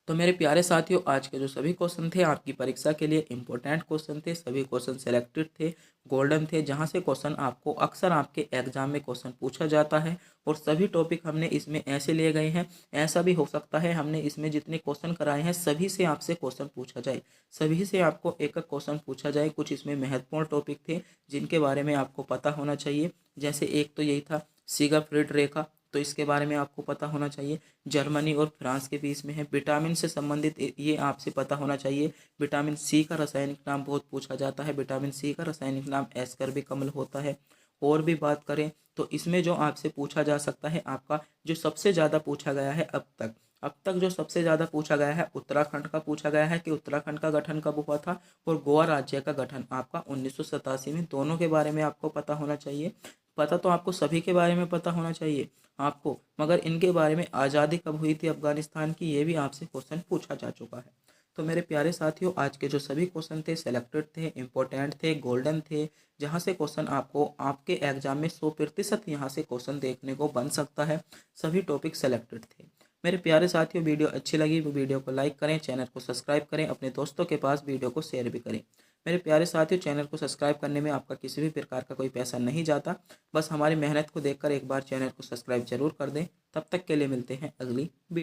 तो मेरे प्यारे साथियों, आज के जो सभी क्वेश्चन थे आपकी परीक्षा के लिए इंपॉर्टेंट क्वेश्चन थे। सभी क्वेश्चन सेलेक्टेड थे, गोल्डन थे, जहां से क्वेश्चन आपको अक्सर आपके एग्जाम में क्वेश्चन पूछा जाता है। और सभी टॉपिक हमने इसमें ऐसे लिए गए हैं, ऐसा भी हो सकता है हमने इसमें जितने क्वेश्चन कराए हैं सभी से आपसे क्वेश्चन पूछा जाए, सभी से आपको एक एक क्वेश्चन पूछा जाए। कुछ इसमें महत्वपूर्ण टॉपिक थे जिनके बारे में आपको पता होना चाहिए। जैसे एक तो यही था सिगफ्रीड रेखा, तो इसके बारे में आपको पता होना चाहिए। जर्मनी और फ्रांस के बीच में है। विटामिन से संबंधित ये आपसे पता होना चाहिए। विटामिन सी का रासायनिक नाम बहुत पूछा जाता है, विटामिन सी का रासायनिक नाम एस्कर्बिक अम्ल होता है। और भी बात करें तो इसमें जो आपसे पूछा जा सकता है, आपका जो सबसे ज़्यादा पूछा गया है अब तक जो सबसे ज़्यादा पूछा गया है उत्तराखंड का पूछा गया है कि उत्तराखंड का गठन कब हुआ था, और गोवा राज्य का गठन आपका 1987 में। दोनों के बारे में आपको पता होना चाहिए। पता तो आपको सभी के बारे में पता होना चाहिए आपको, मगर इनके बारे में आज़ादी कब हुई थी अफगानिस्तान की, ये भी आपसे क्वेश्चन पूछा जा चुका है। तो मेरे प्यारे साथियों, आज के जो सभी क्वेश्चन थे सेलेक्टेड थे, इंपॉर्टेंट थे, गोल्डन थे, जहाँ से क्वेश्चन आपको आपके एग्जाम में 100% यहाँ से क्वेश्चन देखने को बन सकता है। सभी टॉपिक सेलेक्टेड थे। मेरे प्यारे साथियों, वीडियो अच्छी लगी वो वीडियो को लाइक करें, चैनल को सब्सक्राइब करें, अपने दोस्तों के पास वीडियो को शेयर भी करें। मेरे प्यारे साथियों, चैनल को सब्सक्राइब करने में आपका किसी भी प्रकार का कोई पैसा नहीं जाता, बस हमारी मेहनत को देखकर एक बार चैनल को सब्सक्राइब जरूर कर दें। तब तक के लिए मिलते हैं अगली वीडियो।